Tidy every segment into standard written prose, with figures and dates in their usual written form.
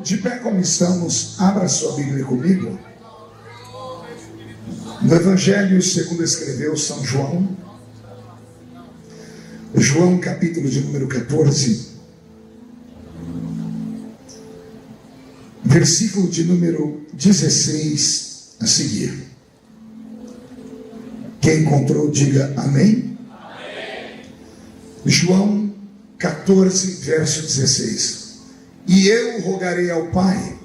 De pé como estamos, abra sua Bíblia comigo. No Evangelho segundo escreveu São João, João capítulo de número 14, versículo de número 16 a seguir. Quem encontrou, diga amém. Amém. João 14, verso 16. E eu rogarei ao Pai,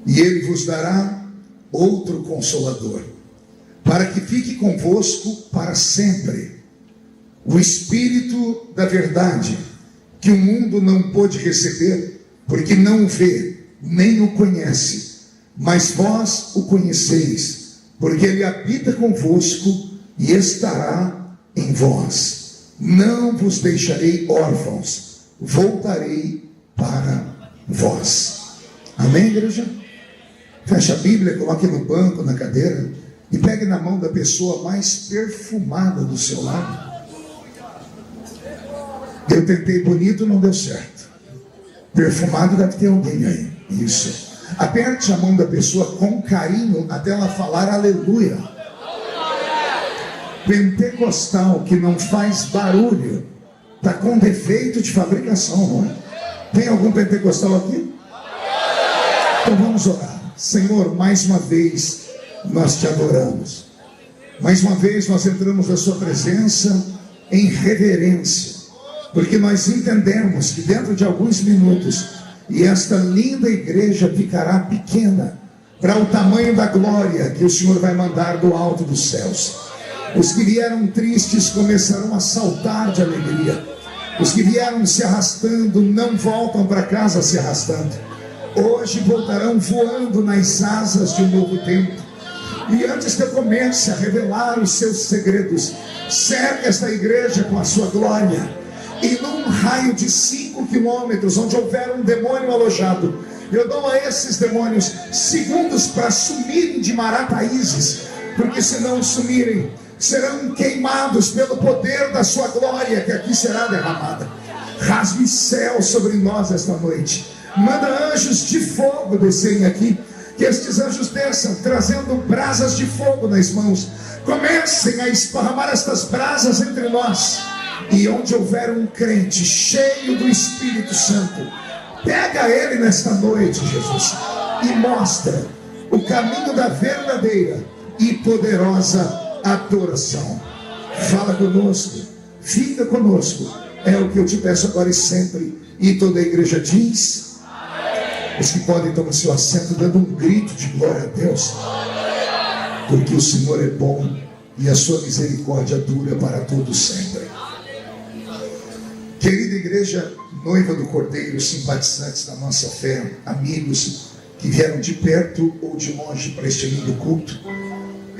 e Ele vos dará outro Consolador, para que fique convosco para sempre, o Espírito da verdade, que o mundo não pôde receber, porque não o vê, nem o conhece, mas vós o conheceis, porque Ele habita convosco e estará em vós. Não vos deixarei órfãos, voltarei para vós. Amém, igreja? Feche a Bíblia, coloque no banco, na cadeira, e pegue na mão da pessoa mais perfumada do seu lado. Eu tentei bonito, não deu certo. Perfumado deve ter alguém aí. Isso. Aperte a mão da pessoa com carinho até ela falar aleluia. Pentecostal que não faz barulho está com defeito de fabricação, não é? Tem algum pentecostal aqui? Então vamos orar. Senhor, mais uma vez nós te adoramos. Mais uma vez nós entramos na sua presença em reverência, porque nós entendemos que dentro de alguns minutos e esta linda igreja ficará pequena para o tamanho da glória que o Senhor vai mandar do alto dos céus. Os que vieram tristes começarão a saltar de alegria. Os que vieram se arrastando não voltam para casa se arrastando. Hoje voltarão voando nas asas de um novo tempo. E antes que eu comece a revelar os seus segredos, cerque esta igreja com a sua glória. E num raio de 5 quilômetros, onde houver um demônio alojado, eu dou a esses demônios segundos para sumirem de Marataízes, porque se não sumirem, serão queimados pelo poder da sua glória, que aqui será derramada. Rasgue céu sobre nós esta noite. Manda anjos de fogo descerem aqui, que estes anjos desçam, trazendo brasas de fogo nas mãos. Comecem a esparramar estas brasas entre nós. E onde houver um crente cheio do Espírito Santo, pega ele nesta noite, Jesus, e mostra o caminho da verdadeira e poderosa adoração. Fala conosco, fica conosco, é o que eu te peço agora e sempre. E toda a igreja diz: os que podem tomar seu assento, dando um grito de glória a Deus, porque o Senhor é bom e a sua misericórdia dura para todos sempre. Querida igreja, noiva do Cordeiro, simpatizantes da nossa fé, amigos que vieram de perto ou de longe para este lindo culto,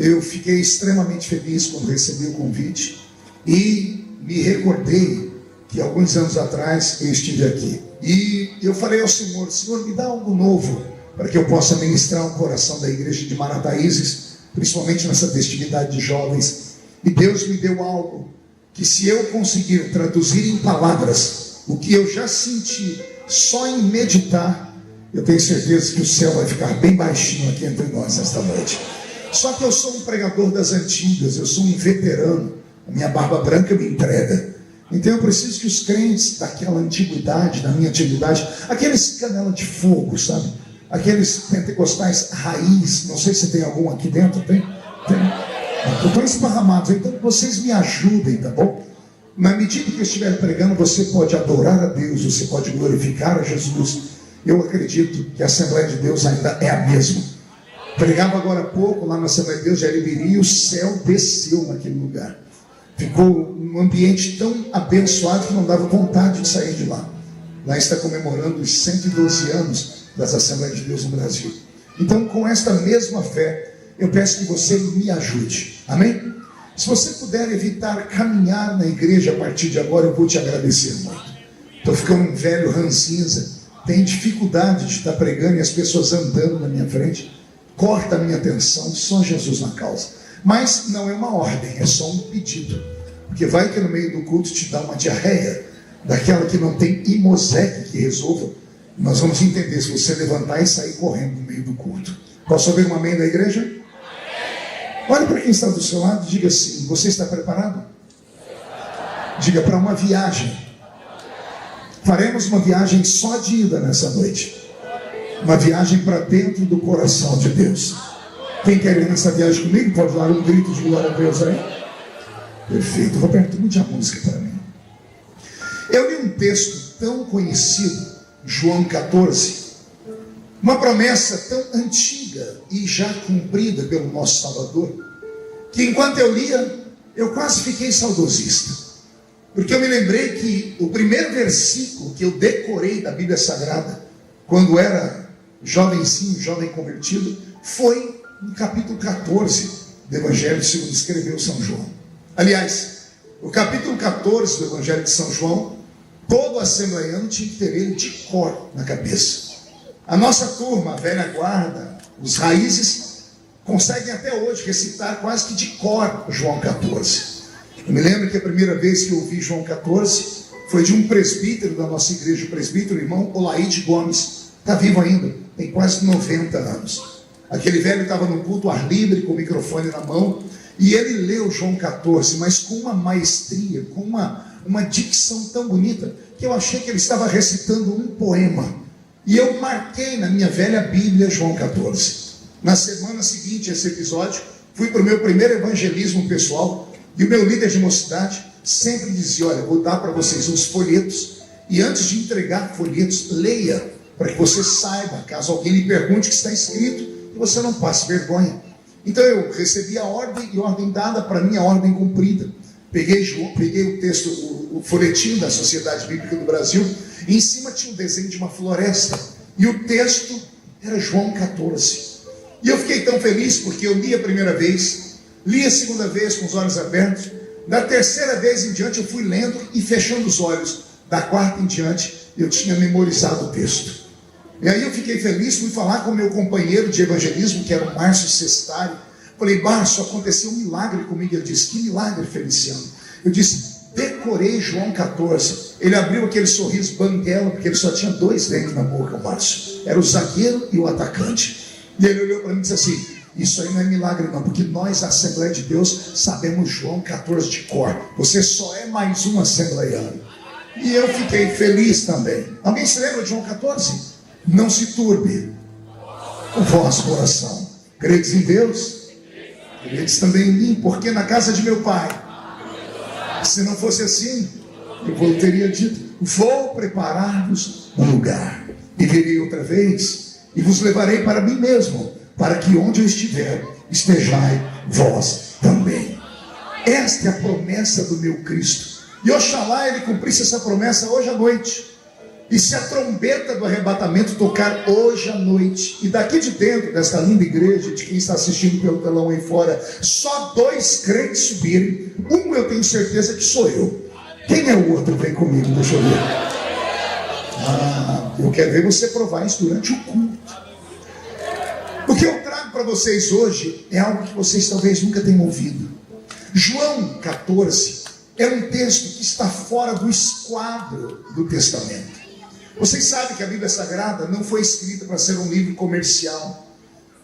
eu fiquei extremamente feliz quando recebi o convite e me recordei que alguns anos atrás eu estive aqui. E eu falei ao Senhor: Senhor, me dá algo novo para que eu possa ministrar o coração da igreja de Marataízes, principalmente nessa festividade de jovens. E Deus me deu algo que, se eu conseguir traduzir em palavras o que eu já senti só em meditar, eu tenho certeza que o céu vai ficar bem baixinho aqui entre nós esta noite. Só que eu sou um pregador das antigas, eu sou um veterano, a minha barba branca me entrega. Então eu preciso que os crentes daquela antiguidade, da minha antiguidade, aqueles canela de fogo, sabe? Aqueles pentecostais raiz, não sei se tem algum aqui dentro, tem? Estão esparramados, então vocês me ajudem, tá bom? Na medida que eu estiver pregando, você pode adorar a Deus, você pode glorificar a Jesus. Eu acredito que a Assembleia de Deus ainda é a mesma. Pregava agora há pouco lá na Assembleia de Deus, já e o céu desceu naquele lugar. Ficou um ambiente tão abençoado que não dava vontade de sair de lá. Lá está comemorando os 112 anos das Assembleias de Deus no Brasil. Então, com esta mesma fé, eu peço que você me ajude. Amém? Se você puder evitar caminhar na igreja a partir de agora, eu vou te agradecer muito. Estou ficando um velho ranzinza, tenho dificuldade de estar pregando e as pessoas andando na minha frente. Corta a minha atenção, só Jesus na causa. Mas não é uma ordem, é só um pedido. Porque vai que no meio do culto te dá uma diarreia, daquela que não tem Imosec que resolva, Nós vamos entender se você levantar e sair correndo no meio do culto. Posso ouvir um amém da igreja? Amém. Olhe para quem está do seu lado e diga assim: você está preparado? Diga: para uma viagem. Faremos uma viagem só de ida nessa noite. Uma viagem para dentro do coração de Deus. Quem quer ir nessa viagem comigo pode dar um grito de glória a Deus aí. Perfeito. Roberto, mude a música para mim. Eu li um texto tão conhecido, João 14, uma promessa tão antiga e já cumprida pelo nosso Salvador, que enquanto eu lia, eu quase fiquei saudosista, porque eu me lembrei que o primeiro versículo que eu decorei da Bíblia Sagrada, quando era jovenzinho, jovem convertido, foi no capítulo 14 do Evangelho segundo escreveu São João. Aliás, o capítulo 14 do Evangelho de São João, todo assembleiano tinha que ter ele de cor na cabeça. A nossa turma, a velha guarda, os raízes, conseguem até hoje recitar quase que de cor João 14. Eu me lembro que a primeira vez que eu ouvi João 14 foi de um presbítero da nossa igreja, o presbítero irmão Olaide Gomes. Está vivo ainda, tem quase 90 anos. Aquele velho estava num culto ar livre, com o microfone na mão, e ele leu João 14, mas com uma maestria, com uma dicção tão bonita, que eu achei que ele estava recitando um poema. E eu marquei na minha velha Bíblia João 14. Na semana seguinte a esse episódio, fui para o meu primeiro evangelismo pessoal, e o meu líder de mocidade sempre dizia: olha, vou dar para vocês uns folhetos, e antes de entregar folhetos, leia, para que você saiba, caso alguém lhe pergunte o que está escrito, que você não passe vergonha. Então eu recebi a ordem, e ordem dada para mim, a ordem cumprida. Peguei o texto, o folhetim da Sociedade Bíblica do Brasil, e em cima tinha um desenho de uma floresta, e o texto era João 14. E eu fiquei tão feliz, porque eu li a primeira vez, li a segunda vez com os olhos abertos, da terceira vez em diante eu fui lendo e fechando os olhos, da quarta em diante eu tinha memorizado o texto. E aí eu fiquei feliz, fui falar com o meu companheiro de evangelismo, que era o Márcio Sestari. Falei: Márcio, aconteceu um milagre comigo. Ele disse: que milagre, Feliciano? Eu disse: decorei João 14. Ele abriu aquele sorriso banguela, porque ele só tinha 2 dentes na boca, o Márcio. Era o zagueiro e o atacante. E ele olhou para mim e disse assim: isso aí não é milagre não, porque nós, a Assembleia de Deus, sabemos João 14 de cor. Você só é mais um assembleiano. E eu fiquei feliz também. Alguém se lembra de João 14? Não se turbe o vosso coração. Credes em Deus, credes também em mim, porque na casa de meu pai, se não fosse assim, eu teria dito: vou preparar-vos um lugar, e virei outra vez, e vos levarei para mim mesmo, para que onde eu estiver, estejai vós também. Esta é a promessa do meu Cristo, e oxalá ele cumprisse essa promessa hoje à noite. E se a trombeta do arrebatamento tocar hoje à noite, e daqui de dentro desta linda igreja, de quem está assistindo pelo telão aí fora, só 2 crentes subirem, um eu tenho certeza que sou eu. Quem é o outro? Vem comigo, deixa eu ver. Eu quero ver você provar isso durante o culto. O que eu trago para vocês hoje é algo que vocês talvez nunca tenham ouvido. João 14 é um texto que está fora do esquadro do Testamento. Vocês sabem que a Bíblia Sagrada não foi escrita para ser um livro comercial.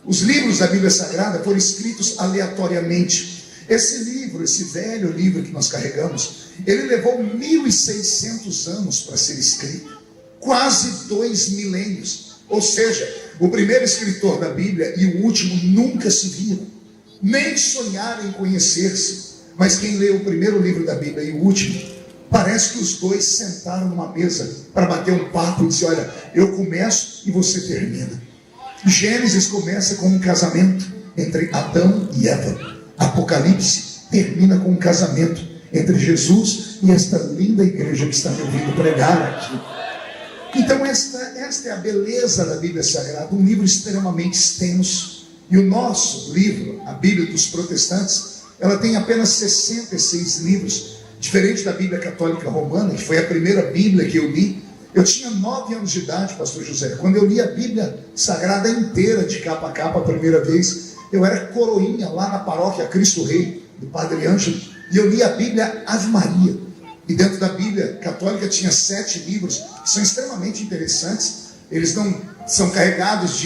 Os livros da Bíblia Sagrada foram escritos aleatoriamente. Esse livro, esse velho livro que nós carregamos, ele levou 1.600 anos para ser escrito. Quase 2 milênios. Ou seja, o primeiro escritor da Bíblia e o último nunca se viram. Nem sonharam em conhecer-se. Mas quem leu o primeiro livro da Bíblia e o último, parece que os dois sentaram numa mesa para bater um papo e dizer: olha, eu começo e você termina. Gênesis começa com um casamento entre Adão e Eva. Apocalipse termina com um casamento entre Jesus e esta linda igreja que está me ouvindo pregar aqui. Então esta é a beleza da Bíblia Sagrada, um livro extremamente extenso. E o nosso livro, a Bíblia dos protestantes, ela tem apenas 66 livros, diferente da Bíblia Católica Romana, que foi a primeira Bíblia que eu li. Eu tinha 9 anos de idade, pastor José, quando eu li a Bíblia Sagrada inteira, de capa a capa, a primeira vez. Eu era coroinha lá na paróquia Cristo Rei, do Padre Ângelo, e eu li a Bíblia Ave Maria. E dentro da Bíblia Católica tinha 7 livros, que são extremamente interessantes, eles não são carregados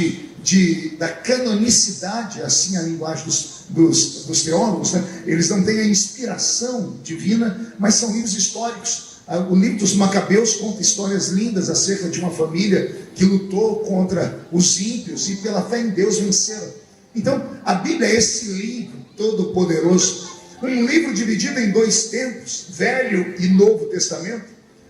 da canonicidade, assim a linguagem dos teólogos, né? Eles não têm a inspiração divina, mas são livros históricos. O livro dos Macabeus conta histórias lindas acerca de uma família que lutou contra os ímpios e pela fé em Deus venceram. Então, a Bíblia é esse livro todo poderoso, um livro dividido em dois tempos, Velho e Novo Testamento.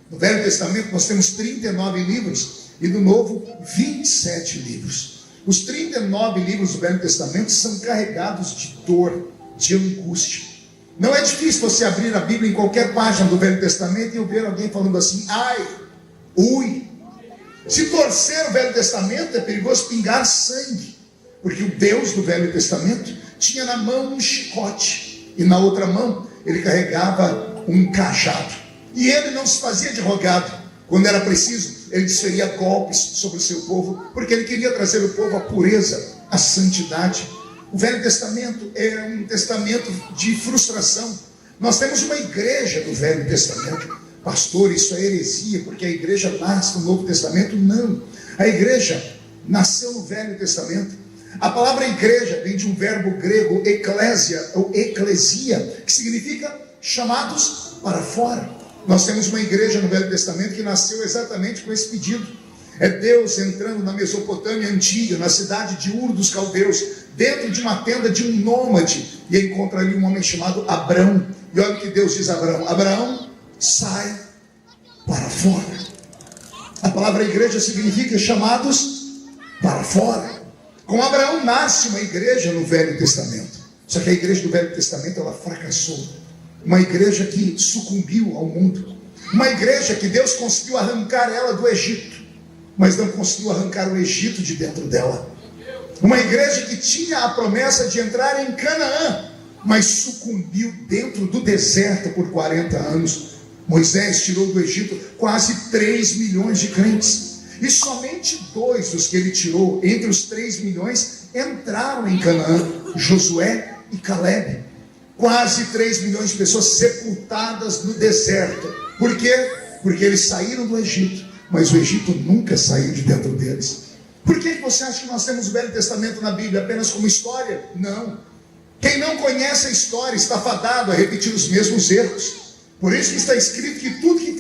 No Velho Testamento nós temos 39 livros e no Novo 27 livros. Os 39 livros do Velho Testamento são carregados de dor, de angústia. Não é difícil você abrir a Bíblia em qualquer página do Velho Testamento e ver alguém falando assim: ai, ui. Se torcer o Velho Testamento, é perigoso pingar sangue, porque o Deus do Velho Testamento tinha na mão um chicote e na outra mão ele carregava um cajado. E ele não se fazia de rogado. Quando era preciso, ele desferia golpes sobre o seu povo, porque ele queria trazer o povo à pureza, à santidade. O Velho Testamento é um testamento de frustração. Nós temos uma igreja do Velho Testamento. Pastor, isso é heresia, porque a igreja nasce no Novo Testamento. Não, a igreja nasceu no Velho Testamento. A palavra igreja vem de um verbo grego, eklésia, ou eclesia, que significa chamados para fora. Nós temos uma igreja no Velho Testamento que nasceu exatamente com esse pedido. É Deus entrando na Mesopotâmia antiga, na cidade de Ur dos Caldeus, dentro de uma tenda de um nômade, e encontra ali um homem chamado Abrão. E olha o que Deus diz a Abraão: Abraão, sai para fora. A palavra igreja significa chamados para fora. Com Abraão nasce uma igreja no Velho Testamento. Só que a igreja do Velho Testamento, ela fracassou. Uma igreja que sucumbiu ao mundo. Uma igreja que Deus conseguiu arrancar ela do Egito, mas não conseguiu arrancar o Egito de dentro dela. Uma igreja que tinha a promessa de entrar em Canaã, mas sucumbiu dentro do deserto por 40 anos. Moisés tirou do Egito quase 3 milhões de crentes. E somente 2 dos que ele tirou, entre os 3 milhões, entraram em Canaã: Josué e Calebe. Quase 3 milhões de pessoas sepultadas no deserto. Por quê? Porque eles saíram do Egito, mas o Egito nunca saiu de dentro deles. Por que você acha que nós temos o Velho Testamento na Bíblia apenas como história? Não. Quem não conhece a história está fadado a repetir os mesmos erros. Por isso que está escrito que tudo que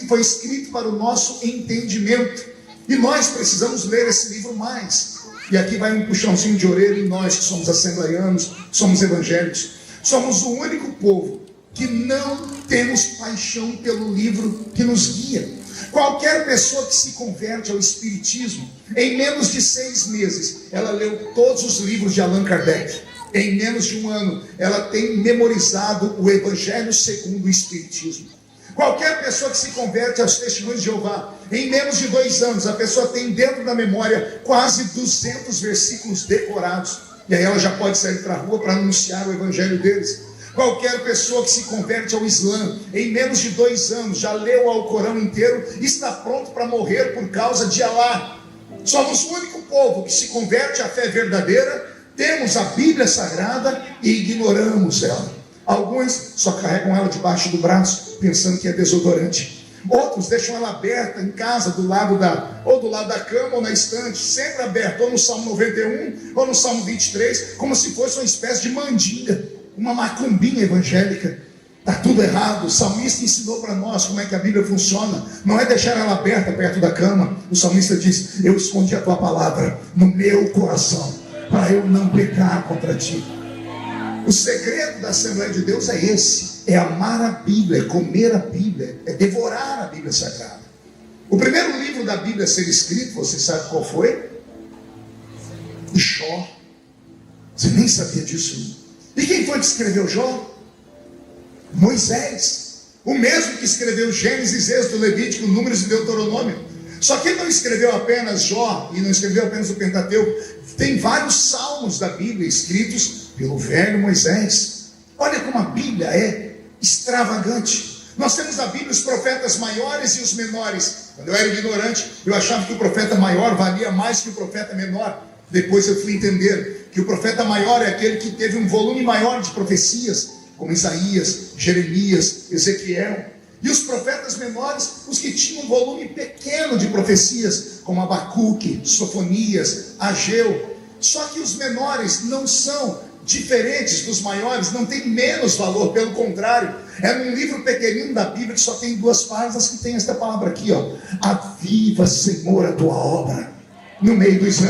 foi escrito para o nosso entendimento. E nós precisamos ler esse livro mais. E aqui vai um puxãozinho de orelha em nós que somos assembleianos, somos evangélicos. Somos o único povo que não temos paixão pelo livro que nos guia. Qualquer pessoa que se converte ao Espiritismo, em menos de 6 meses, ela leu todos os livros de Allan Kardec. Em menos de 1 ano, ela tem memorizado o Evangelho segundo o Espiritismo. Qualquer pessoa que se converte aos Testemunhos de Jeová, em menos de 2 anos, a pessoa tem dentro da memória quase 200 versículos decorados. E aí ela já pode sair para a rua para anunciar o evangelho deles. Qualquer pessoa que se converte ao Islã, em menos de 2 anos, já leu o Alcorão inteiro e está pronto para morrer por causa de Alá. Somos o único povo que se converte à fé verdadeira, temos a Bíblia Sagrada e ignoramos ela. Alguns só carregam ela debaixo do braço, pensando que é desodorante. Outros deixam ela aberta em casa, do lado da cama ou na estante, sempre aberta, ou no Salmo 91, ou no Salmo 23, como se fosse uma espécie de mandinga, uma macumbinha evangélica. Está tudo errado. O salmista ensinou para nós como é que a Bíblia funciona. Não é deixar ela aberta perto da cama. O salmista diz: eu escondi a tua palavra no meu coração, para eu não pecar contra ti. O segredo da Assembleia de Deus é esse: é amar a Bíblia, é comer a Bíblia, é devorar a Bíblia Sagrada. O primeiro livro da Bíblia a ser escrito, você sabe qual foi? Jó. Você nem sabia disso. E quem foi que escreveu Jó? Moisés. O mesmo que escreveu Gênesis, Êxodo, Levítico, Números e Deuteronômio. Só que ele não escreveu apenas Jó, e não escreveu apenas o Pentateuco. Tem vários salmos da Bíblia escritos pelo velho Moisés. Olha como a Bíblia é extravagante. Nós temos na Bíblia os profetas maiores e os menores. Quando eu era ignorante, eu achava que o profeta maior valia mais que o profeta menor. Depois eu fui entender que o profeta maior é aquele que teve um volume maior de profecias, como Isaías, Jeremias, Ezequiel. E os profetas menores, os que tinham um volume pequeno de profecias, como Abacuque, Sofonias, Ageu. Só que os menores não são diferentes dos maiores, não tem menos valor, pelo contrário, é num livro pequenino da Bíblia que só tem 2 páginas que tem esta palavra aqui, ó: aviva, Senhor, a tua obra no meio dos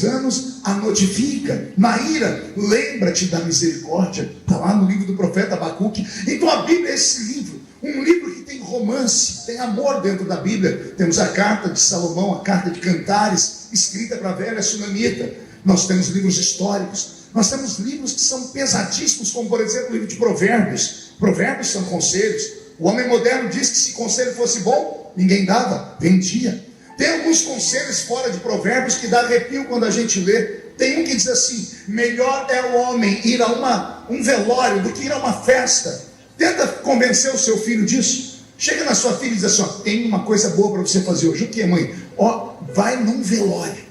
anos, a notifica. Na ira, lembra-te da misericórdia. Está lá no livro do profeta Abacuque. Então a Bíblia é esse livro, um livro que tem romance, tem amor dentro da Bíblia. Temos a carta de Salomão, a carta de Cantares, escrita para a velha sunamita. Nós temos livros históricos, nós temos livros que são pesadíssimos, como por exemplo o livro de Provérbios. Provérbios são conselhos. O homem moderno diz que se conselho fosse bom, ninguém dava, vendia. Tem alguns conselhos fora de Provérbios que dá arrepio quando a gente lê. Tem um que diz assim: melhor é o homem ir a um velório do que ir a uma festa. Tenta convencer o seu filho disso. Chega na sua filha e diz assim: ó, tem uma coisa boa para você fazer hoje. O que, mãe? Ó, vai num velório.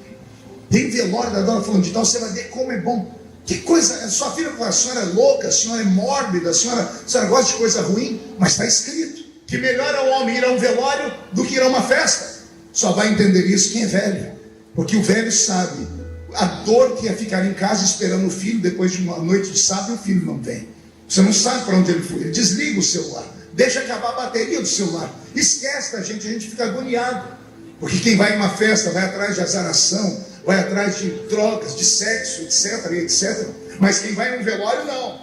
Tem velório da dona fulano de tal, você vai ver como é bom. Que coisa, sua filha fala: a senhora é louca, a senhora é mórbida, a senhora gosta de coisa ruim. Mas está escrito que melhor é o homem ir a um velório do que ir a uma festa. Só vai entender isso quem é velho, porque o velho sabe a dor que é ficar em casa esperando o filho depois de uma noite de sábado e o filho não vem. Você não sabe para onde ele foi. Ele desliga o celular, deixa acabar a bateria do celular, esquece da gente, a gente fica agoniado. Porque quem vai em uma festa vai atrás de azaração, vai atrás de drogas, de sexo, etc, etc. Mas quem vai em um velório, não.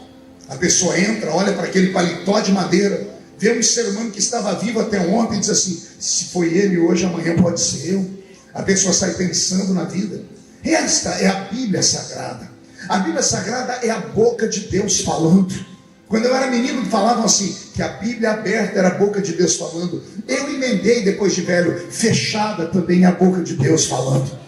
A pessoa entra, olha para aquele paletó de madeira, vê um ser humano que estava vivo até ontem e diz assim: se foi ele hoje, amanhã pode ser eu. A pessoa sai pensando na vida. Esta é a Bíblia Sagrada. A Bíblia Sagrada é a boca de Deus falando. Quando eu era menino falavam assim, que a Bíblia aberta era a boca de Deus falando. Eu emendei depois de velho: fechada também é a boca de Deus falando.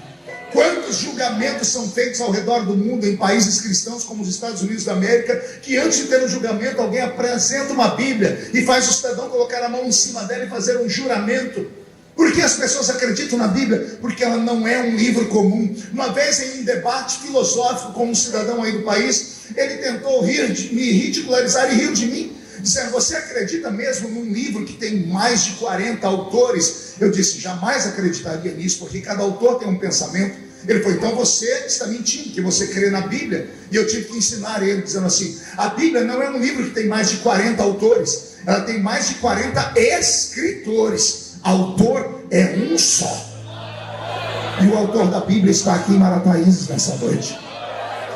Quantos julgamentos são feitos ao redor do mundo, em países cristãos como os Estados Unidos da América, que antes de ter um julgamento, alguém apresenta uma Bíblia e faz o cidadão colocar a mão em cima dela e fazer um juramento. Por que as pessoas acreditam na Bíblia? Porque ela não é um livro comum. Uma vez em um debate filosófico com um cidadão aí do país, ele tentou me ridicularizar e riu de mim, dizendo: você acredita mesmo num livro que tem mais de 40 autores? Eu disse: jamais acreditaria nisso, porque cada autor tem um pensamento. Ele falou: então você está mentindo, que você crê na Bíblia. E eu tive que ensinar ele, dizendo assim: a Bíblia não é um livro que tem mais de 40 autores, ela tem mais de 40 escritores. Autor é um só. E o autor da Bíblia está aqui em Marataízes nessa noite.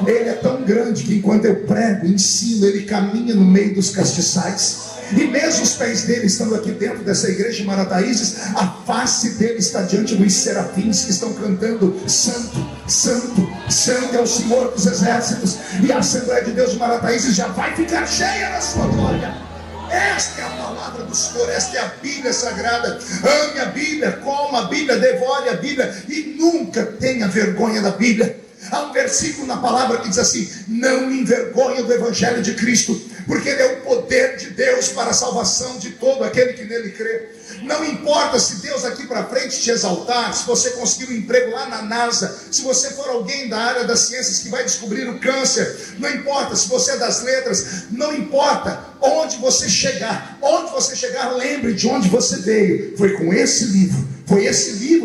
Ele é tão grande que enquanto eu prego, ensino, ele caminha no meio dos castiçais. E mesmo os pés dele estando aqui dentro dessa igreja de Marataízes, a face dele está diante dos serafins que estão cantando: santo, santo, santo é o Senhor dos exércitos. E a Assembleia de Deus de Marataízes já vai ficar cheia da sua glória. Esta é a palavra do Senhor, esta é a Bíblia Sagrada. Ame a Bíblia, coma a Bíblia, devore a Bíblia e nunca tenha vergonha da Bíblia. Há um versículo na palavra que diz assim: não me envergonhe do Evangelho de Cristo, porque ele é o poder de Deus para a salvação de todo aquele que nele crê. Não importa se Deus aqui para frente te exaltar, se você conseguir um emprego lá na NASA, se você for alguém da área das ciências que vai descobrir o câncer, não importa se você é das letras, não importa onde você chegar, lembre de onde você veio. Foi com esse livro, foi esse livro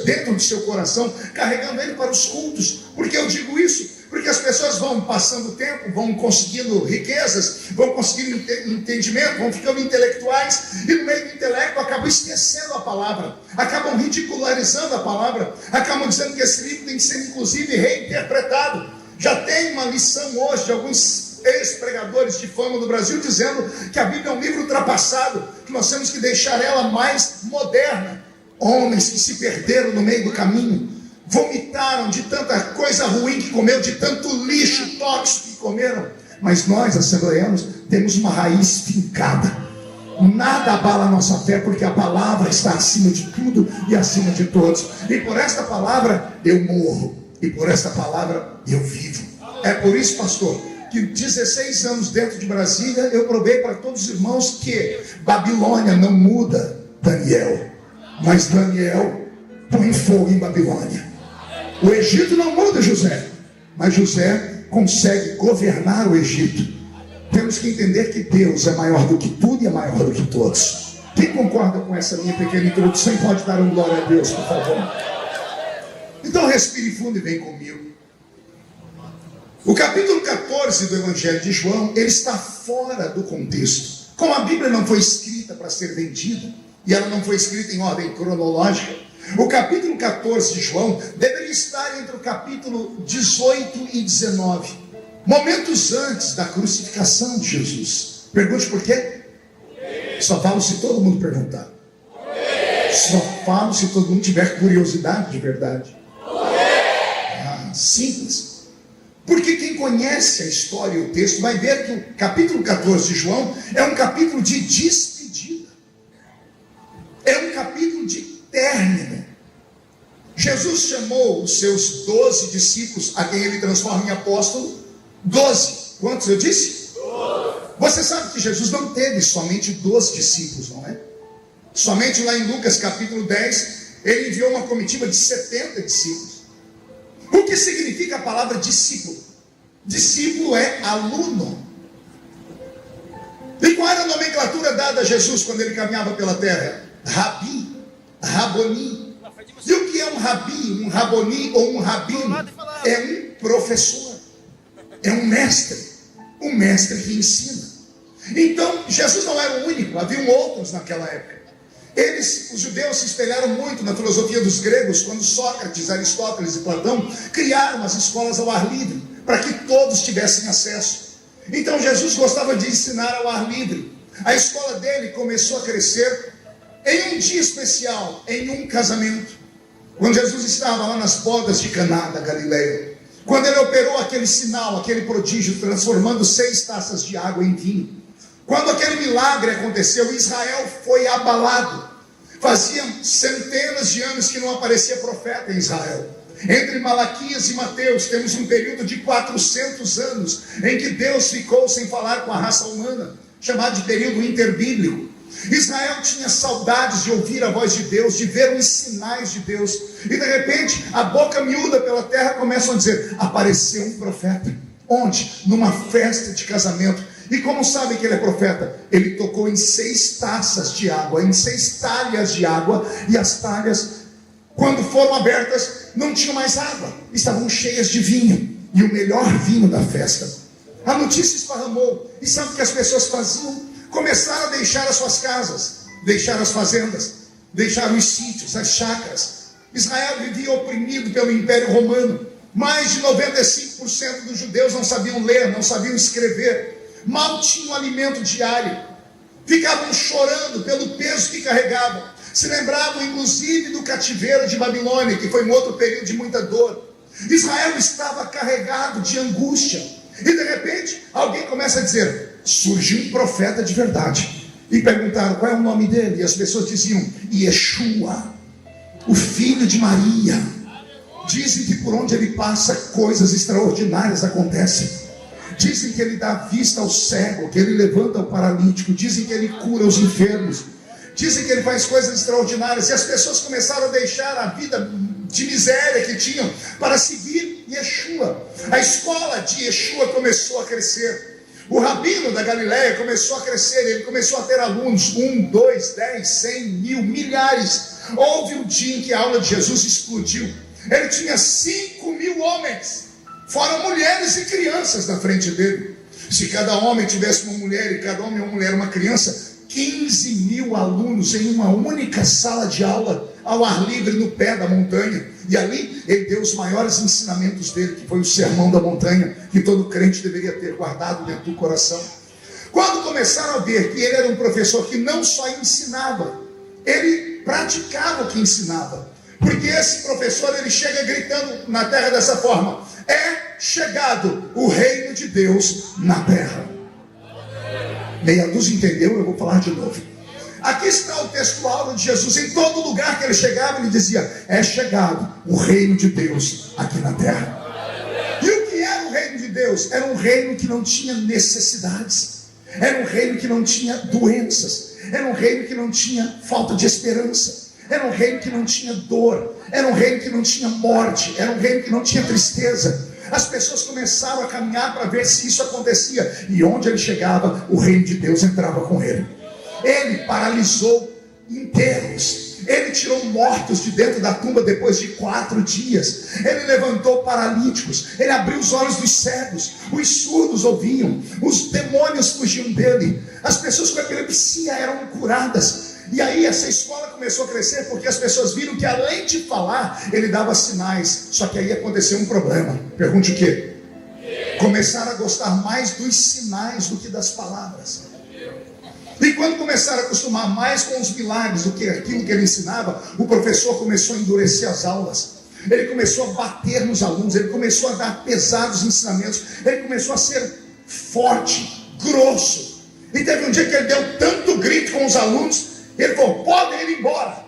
dentro do seu coração, carregando ele para os cultos. Por que eu digo isso? Porque as pessoas vão passando o tempo, vão conseguindo riquezas, vão conseguindo entendimento, vão ficando intelectuais, e no meio do intelecto acabam esquecendo a palavra, acabam ridicularizando a palavra, acabam dizendo que esse livro tem que ser inclusive reinterpretado. Já tem uma lição hoje de alguns ex-pregadores de fama do Brasil dizendo que a Bíblia é um livro ultrapassado, que nós temos que deixar ela mais moderna. Homens que se perderam no meio do caminho, vomitaram de tanta coisa ruim que comeu, de tanto lixo tóxico que comeram. Mas nós, assembleianos, temos uma raiz fincada. Nada abala a nossa fé, porque a palavra está acima de tudo e acima de todos. E por esta palavra eu morro, e por esta palavra eu vivo. É por isso, pastor, que 16 anos dentro de Brasília eu provei para todos os irmãos que Babilônia não muda Daniel, mas Daniel põe fogo em Babilônia. O Egito não muda José, mas José consegue governar o Egito. Temos que entender que Deus é maior do que tudo e é maior do que todos. Quem concorda com essa minha pequena introdução e pode dar um glória a Deus, por favor? Então respire fundo e vem comigo. O capítulo 14 do Evangelho de João, ele está fora do contexto. Como a Bíblia não foi escrita para ser vendida, e ela não foi escrita em ordem cronológica, o capítulo 14 de João deveria estar entre o capítulo 18 e 19, momentos antes da crucificação de Jesus. Pergunte por quê? Só falo se todo mundo perguntar. Só falo se todo mundo tiver curiosidade de verdade. Simples. Porque quem conhece a história e o texto vai ver que o capítulo 14 de João é um capítulo de despedida. É um capítulo de término. Jesus chamou os seus 12 discípulos, a quem ele transforma em apóstolo, 12. Quantos eu disse? 12. Você sabe que Jesus não teve somente 12 discípulos, não é? Somente lá em Lucas capítulo 10, ele enviou uma comitiva de 70 discípulos. O que significa a palavra discípulo? Discípulo é aluno. E qual era a nomenclatura dada a Jesus quando ele caminhava pela terra? Rabi, Raboni. E o que é um rabi, um raboni ou um rabino? É um professor, é um mestre que ensina. Então Jesus não era o único, haviam outros naquela época. Os judeus se espelharam muito na filosofia dos gregos, quando Sócrates, Aristóteles e Platão criaram as escolas ao ar livre, para que todos tivessem acesso. Então Jesus gostava de ensinar ao ar livre. A escola dele começou a crescer em um dia especial, em um casamento. Quando Jesus estava lá nas bodas de Caná da Galileia, quando ele operou aquele sinal, aquele prodígio, transformando 6 taças de água em vinho. Quando aquele milagre aconteceu, Israel foi abalado. Faziam centenas de anos que não aparecia profeta em Israel. Entre Malaquias e Mateus temos um período de 400 anos em que Deus ficou sem falar com a raça humana, chamado de período interbíblico. Israel tinha saudades de ouvir a voz de Deus, de ver os sinais de Deus. E de repente, a boca miúda pela terra começam a dizer: apareceu um profeta. Onde? Numa festa de casamento. E como sabem que ele é profeta? Ele tocou em 6 taças de água, em 6 talhas de água, e as talhas, quando foram abertas, não tinham mais água, estavam cheias de vinho, e o melhor vinho da festa. A notícia esparramou, e sabe o que as pessoas faziam? Começaram a deixar as suas casas, deixar as fazendas, deixar os sítios, as chácaras. Israel vivia oprimido pelo Império Romano. Mais de 95% dos judeus não sabiam ler, não sabiam escrever, mal tinham alimento diário, ficavam chorando pelo peso que carregavam, se lembravam inclusive do cativeiro de Babilônia, que foi um outro período de muita dor. Israel estava carregado de angústia, e de repente alguém começa a dizer: surgiu um profeta de verdade. E perguntaram qual é o nome dele, e as pessoas diziam: Yeshua, o filho de Maria. Dizem que por onde ele passa coisas extraordinárias acontecem. Dizem que ele dá vista ao cego, que ele levanta o paralítico. Dizem que ele cura os enfermos. Dizem que ele faz coisas extraordinárias. E as pessoas começaram a deixar a vida de miséria que tinham para seguir Yeshua. A escola de Yeshua começou a crescer. O rabino da Galileia começou a crescer. Ele começou a ter alunos, 1, 2, 10, 100, 1000, milhares. Houve um dia em que a aula de Jesus explodiu. Ele tinha 5.000 homens, fora mulheres e crianças na frente dele. Se cada homem tivesse uma mulher, e cada homem uma mulher uma criança, 15.000 alunos em uma única sala de aula, ao ar livre, no pé da montanha. E ali ele deu os maiores ensinamentos dele, que foi o sermão da montanha, que todo crente deveria ter guardado dentro do coração. Quando começaram a ver que ele era um professor que não só ensinava, ele praticava o que ensinava. Porque esse professor, ele chega gritando na terra dessa forma: é chegado o reino de Deus na terra. Meia dúzia entendeu? Eu vou falar de novo. Aqui está o texto áureo de Jesus. Em todo lugar que ele chegava, ele dizia: é chegado o reino de Deus aqui na terra. E o que era o reino de Deus? Era um reino que não tinha necessidades, era um reino que não tinha doenças, era um reino que não tinha falta de esperança, era um reino que não tinha dor, era um reino que não tinha morte, era um reino que não tinha tristeza. As pessoas começaram a caminhar para ver se isso acontecia. E onde ele chegava, o reino de Deus entrava com ele. Ele paralisou enterros. Ele tirou mortos de dentro da tumba depois de 4 dias. Ele levantou paralíticos. Ele abriu os olhos dos cegos. Os surdos ouviam. Os demônios fugiam dele. As pessoas com epilepsia eram curadas. E aí essa escola começou a crescer porque as pessoas viram que além de falar, ele dava sinais. Só que aí aconteceu um problema. Pergunte o quê? Começaram a gostar mais dos sinais do que das palavras. E quando começaram a acostumar mais com os milagres do que aquilo que ele ensinava, o professor começou a endurecer as aulas. Ele começou a bater nos alunos, ele começou a dar pesados ensinamentos, ele começou a ser forte, grosso. E teve um dia que ele deu tanto grito com os alunos, ele falou: podem ir embora.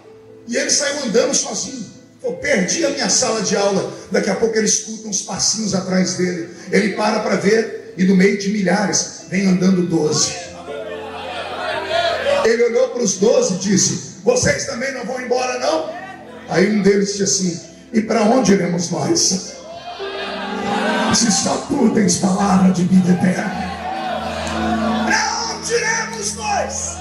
E ele saiu andando sozinho. Falou: perdi a minha sala de aula. Daqui a pouco ele escuta uns passinhos atrás dele. Ele para ver, e no meio de milhares vem andando 12. Ele olhou para os 12 e disse: vocês também não vão embora não? Aí um deles disse assim: e para onde iremos nós? Se só tu tens palavra de vida eterna, para onde iremos nós?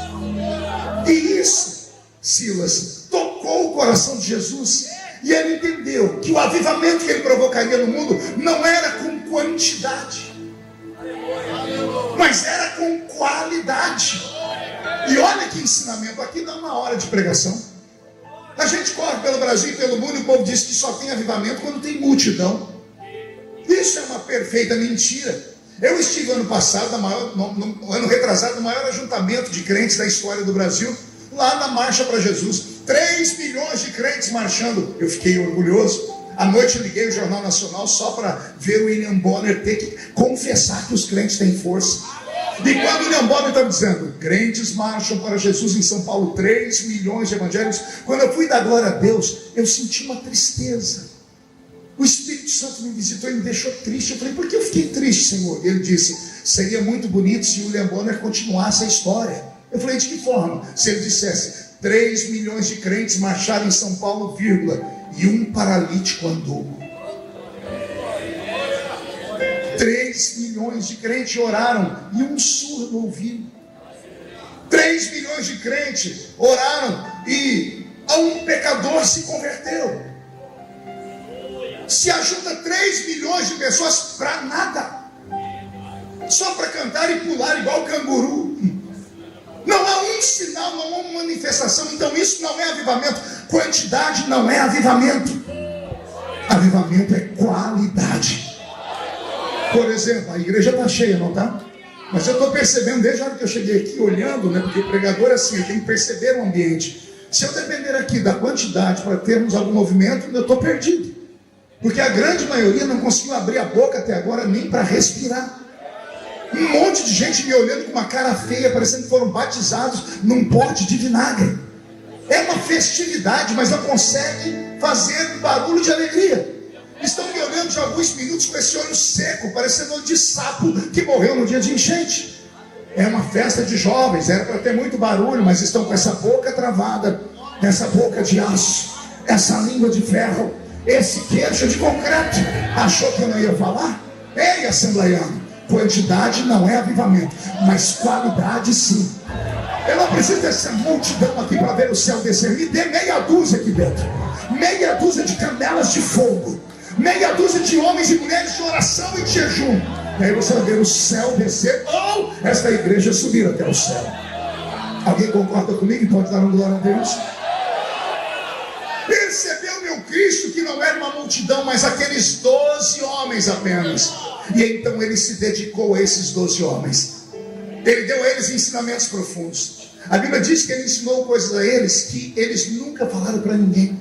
E isso, Silas, tocou o coração de Jesus. E ele entendeu que o avivamento que ele provocaria no mundo não era com quantidade, mas era com qualidade. E olha que ensinamento, aqui dá 1 hora de pregação. A gente corre pelo Brasil e pelo mundo e o povo diz que só tem avivamento quando tem multidão. Isso é uma perfeita mentira. Eu estive ano passado, no ano retrasado, no maior ajuntamento de crentes da história do Brasil, lá na Marcha para Jesus. 3 milhões de crentes marchando. Eu fiquei orgulhoso. À noite eu liguei o Jornal Nacional só para ver o William Bonner ter que confessar que os crentes têm força. E quando o William Bonner está dizendo: crentes marcham para Jesus em São Paulo, 3 milhões de evangélicos. Quando eu fui dar glória a Deus, eu senti uma tristeza. O Espírito Santo me visitou e me deixou triste. Eu falei: por que eu fiquei triste, Senhor? Ele disse: seria muito bonito se o William Bonner continuasse a história. Eu falei: de que forma? Se ele dissesse: 3 milhões de crentes marcharam em São Paulo, vírgula, e um paralítico andou. 3 milhões de crentes oraram e um surdo ouviu. 3 milhões de crentes oraram e um pecador se converteu. Se ajunta 3 milhões de pessoas para nada, só para cantar e pular igual canguru. Não há um sinal, não há uma manifestação. Então isso não é avivamento. Quantidade não é avivamento. Avivamento é qualidade. Por exemplo, a igreja está cheia, não está? Mas eu estou percebendo desde a hora que eu cheguei aqui, olhando, né? Porque o pregador é assim, ele tem que perceber o ambiente. Se eu depender aqui da quantidade para termos algum movimento, eu estou perdido. Porque a grande maioria não conseguiu abrir a boca até agora nem para respirar. Um monte de gente me olhando com uma cara feia, parecendo que foram batizados num pote de vinagre. É uma festividade, mas não consegue fazer barulho de alegria. Estão me olhando de alguns minutos com esse olho seco, parecendo olho de sapo que morreu no dia de enchente. É uma festa de jovens, era para ter muito barulho, mas estão com essa boca travada, essa boca de aço, essa língua de ferro, esse queixo de concreto. Achou que eu não ia falar? Ei, assembleiano, quantidade não é avivamento, mas qualidade sim. Eu não preciso dessa multidão aqui para ver o céu descer. Me dê meia dúzia aqui dentro, meia dúzia de canelas de fogo, meia dúzia de homens e mulheres de oração e de jejum. E aí você vai ver o céu descer, ou esta igreja subir até o céu. Alguém concorda comigo e pode dar uma glória a Deus? Percebeu, meu Cristo, que não era uma multidão, mas aqueles 12 homens apenas. E então ele se dedicou a esses 12 homens. Ele deu a eles ensinamentos profundos. A Bíblia diz que ele ensinou coisas a eles que eles nunca falaram para ninguém.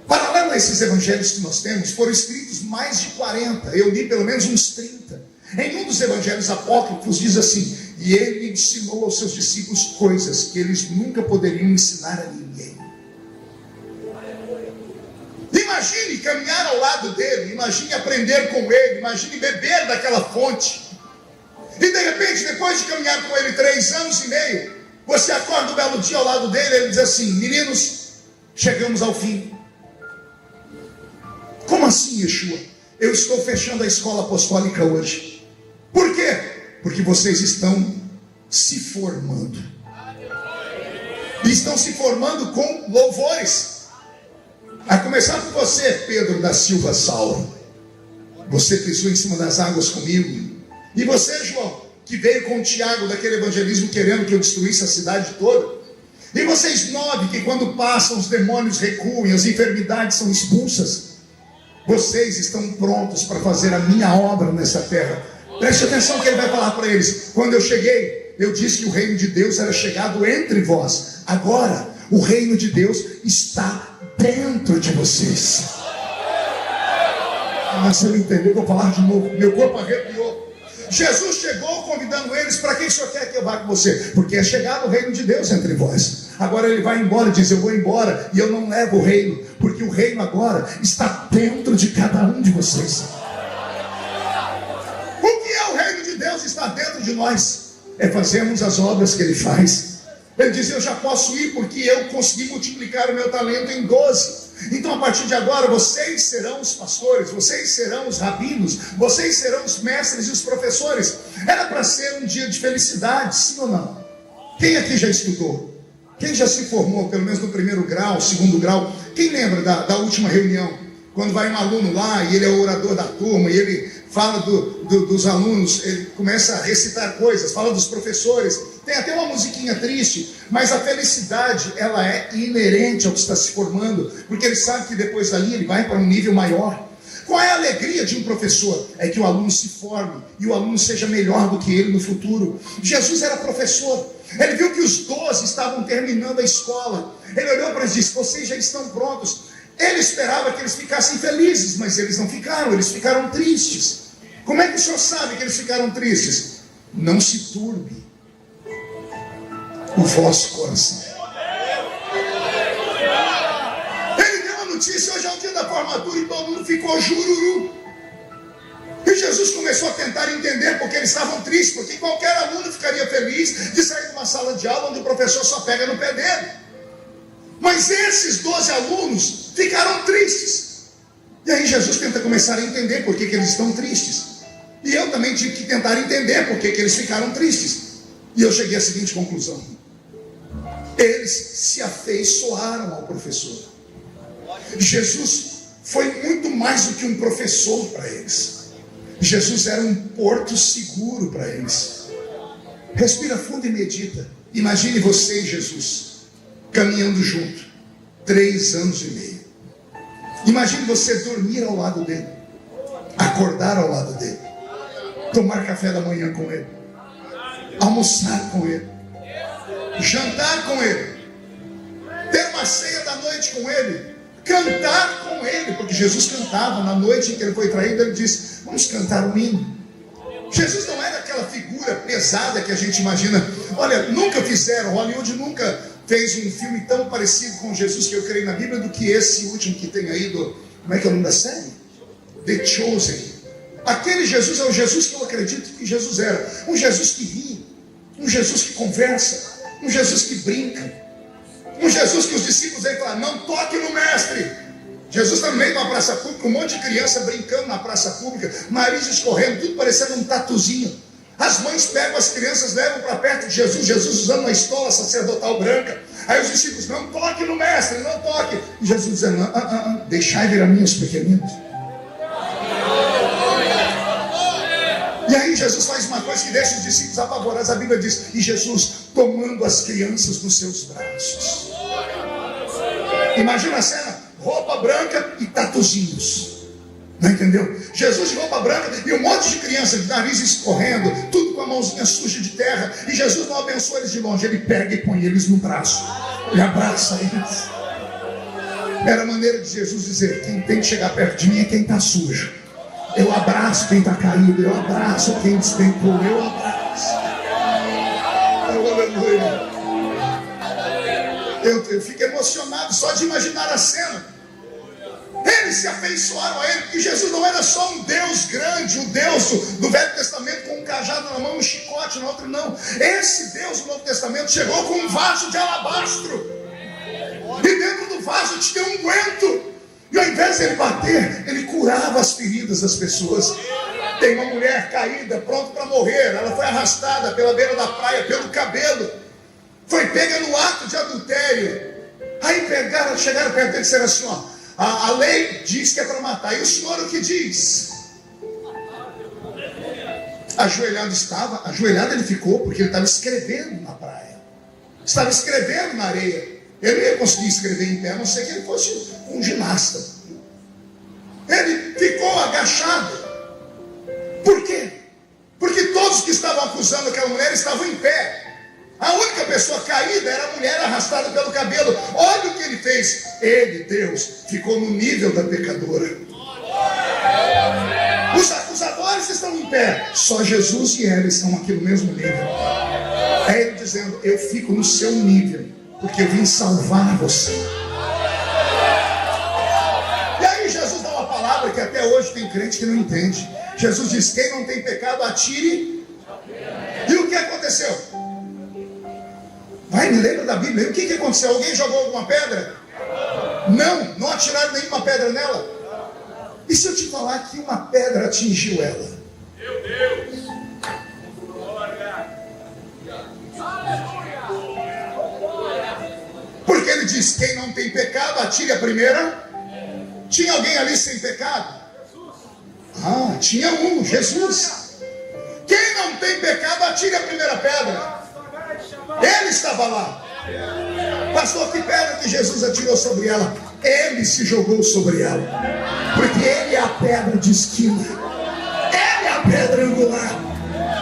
Paralelo a esses evangelhos que nós temos, foram escritos mais de 40. Eu li pelo menos uns 30. Em um dos evangelhos apócrifos diz assim: e ele ensinou aos seus discípulos coisas que eles nunca poderiam ensinar a ninguém. Imagine caminhar ao lado dele, imagine aprender com ele, imagine beber daquela fonte. E de repente, depois de caminhar com ele 3 anos e meio, você acorda um belo dia ao lado dele e ele diz assim: meninos, chegamos ao fim. Como assim, Yeshua? eu estou fechando a escola apostólica hoje. Por quê? Porque vocês estão se formando. E estão se formando com louvores. A começar por você, Pedro da Silva Saulo. Você pisou em cima das águas comigo. E você, João, que veio com o Tiago daquele evangelismo querendo que eu destruísse a cidade toda. E vocês 9, que quando passam os demônios recuam, as enfermidades são expulsas. Vocês estão prontos para fazer a minha obra nessa terra. Preste atenção que ele vai falar para eles. Quando eu cheguei, eu disse que o reino de Deus era chegado entre vós. Agora, o reino de Deus está dentro de vocês. Você não entendeu? Vou falar de novo. Meu corpo arrepiou. Jesus chegou convidando eles. Para quem o Senhor quer que eu vá com você? Porque é chegado o reino de Deus entre vós. Agora ele vai embora e diz: eu vou embora e eu não levo o reino, porque o reino agora está dentro de cada um de vocês. O que é o reino de Deus? Está dentro de nós. É fazermos as obras que ele faz. Ele diz: eu já posso ir porque eu consegui multiplicar o meu talento em 12. Então a partir de agora vocês serão os pastores, vocês serão os rabinos, vocês serão os mestres e os professores. Era para ser um dia de felicidade, sim ou não? Quem aqui já estudou? Quem já se formou, pelo menos no primeiro grau, segundo grau? Quem lembra da última reunião? Quando vai um aluno lá e ele é o orador da turma e ele fala dos alunos, ele começa a recitar coisas, fala dos professores. Tem até uma musiquinha triste, mas a felicidade, ela é inerente ao que está se formando, porque ele sabe que depois dali ele vai para um nível maior. Qual é a alegria de um professor? É que o aluno se forme e o aluno seja melhor do que ele no futuro. Jesus era professor. Ele viu que os 12 estavam terminando a escola. Ele olhou para eles e disse: vocês já estão prontos. Ele esperava que eles ficassem felizes, mas eles não ficaram, eles ficaram tristes. Como é que o senhor sabe que eles ficaram tristes? Não se turbe o vosso coração. Ele deu a notícia: hoje é o dia da formatura, e todo mundo ficou jururu. E Jesus começou a tentar entender porque eles estavam tristes, porque qualquer aluno ficaria feliz de sair de uma sala de aula onde o professor só pega no pé dele. Mas esses 12 alunos ficaram tristes. E aí Jesus tenta começar a entender por que eles estão tristes. E eu também tive que tentar entender por que eles ficaram tristes. E eu cheguei à seguinte conclusão: eles se afeiçoaram ao professor. Jesus foi muito mais do que um professor para eles. Jesus era um porto seguro para eles. Respira fundo e medita. Imagine você e Jesus caminhando junto 3 anos e meio. Imagine você dormir ao lado dele, acordar ao lado dele, tomar café da manhã com ele, almoçar com ele, jantar com ele, ter uma ceia da noite com ele, cantar com ele, porque Jesus cantava. Na noite em que ele foi traído, ele disse: vamos cantar um hino. Jesus não era aquela figura pesada que a gente imagina. Olha, nunca fizeram, Hollywood nunca fez um filme tão parecido com Jesus, que eu creio na Bíblia, do que esse último que tem aí como é que é o nome da série? The Chosen. Aquele Jesus é o Jesus que eu acredito que Jesus era. Um Jesus que ri, um Jesus que conversa, um Jesus que brinca, um Jesus que os discípulos aí falam: não toque no mestre. Jesus está no meio de uma praça pública, um monte de criança brincando na praça pública, nariz escorrendo, tudo parecendo um tatuzinho. As mães pegam as crianças, levam para perto de Jesus, Jesus usando uma estola sacerdotal branca. Aí os discípulos: não toque no mestre, não toque. E Jesus dizendo: deixai vir a mim os pequeninos. E aí Jesus faz uma coisa que deixa os discípulos apavorados. A Bíblia diz: e Jesus tomando as crianças nos seus braços. Imagina a cena: roupa branca e tatuzinhos. Não entendeu? Jesus de roupa branca e um monte de criança de nariz escorrendo, tudo com a mãozinha suja de terra. E Jesus não abençoa eles de longe, ele pega e põe eles no braço, ele abraça eles. Era a maneira de Jesus dizer: quem tem que chegar perto de mim é quem está sujo. Eu abraço quem está caído, eu abraço quem despencou, eu abraço. Aleluia. Eu fico emocionado só de imaginar a cena. Eles se afeiçoaram a ele, porque Jesus não era só um Deus grande, o Deus do Velho Testamento com um cajado na mão, um chicote na outra, não. Esse Deus do Novo Testamento chegou com um vaso de alabastro, e dentro do vaso tinha um unguento. E ao invés de ele bater, ele curava as feridas das pessoas. Tem uma mulher caída, pronta para morrer. Ela foi arrastada pela beira da praia, pelo cabelo. Foi pega no ato de adultério. Aí chegaram perto dele e disseram assim, ó, a lei diz que é para matar. E o senhor o que diz? Ajoelhado ele ficou, porque ele estava escrevendo na praia. Estava escrevendo na areia. Ele não ia conseguir escrever em pé, a não ser que ele fosse um ginasta. Ele ficou agachado. Por quê? Porque todos que estavam acusando aquela mulher estavam em pé. A única pessoa caída era a mulher arrastada pelo cabelo. Olha o que ele fez. Ele, Deus, ficou no nível da pecadora. Os acusadores estão em pé. Só Jesus e ela estão aqui no mesmo nível. É ele dizendo, eu fico no seu nível, porque eu vim salvar você. E aí Jesus dá uma palavra que até hoje tem crente que não entende. Jesus diz, quem não tem pecado, atire. E o que aconteceu? Vai, me lembra da Bíblia. E o que aconteceu? Alguém jogou alguma pedra? Não atiraram nenhuma pedra nela. E se eu te falar que uma pedra atingiu ela? Meu Deus! Porque ele diz, quem não tem pecado, atire a primeira. Tinha alguém ali sem pecado? Ah, tinha um, Jesus. Quem não tem pecado, atire a primeira pedra. Ele estava lá. Pastor, que pedra que Jesus atirou sobre ela? Ele se jogou sobre ela. Porque ele é a pedra de esquina. Ele é a pedra angular.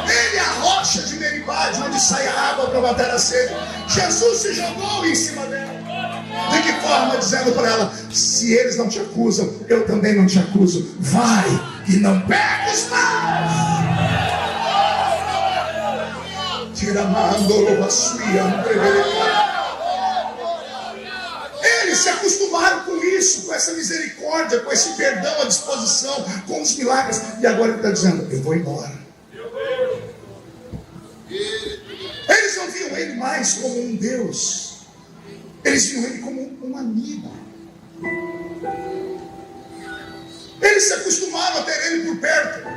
Ele é a rocha de Meribá, de onde sai a água para matar a sede. Jesus se jogou em cima dela. De que forma? Dizendo para ela, se eles não te acusam, eu também não te acuso. Vai e não peques mais. Eles se acostumaram com isso, com essa misericórdia, com esse perdão à disposição, com os milagres. E agora ele está dizendo, eu vou embora. Eles não viam ele mais como um Deus. Eles viam ele como um amigo. Eles se acostumaram a ter ele por perto.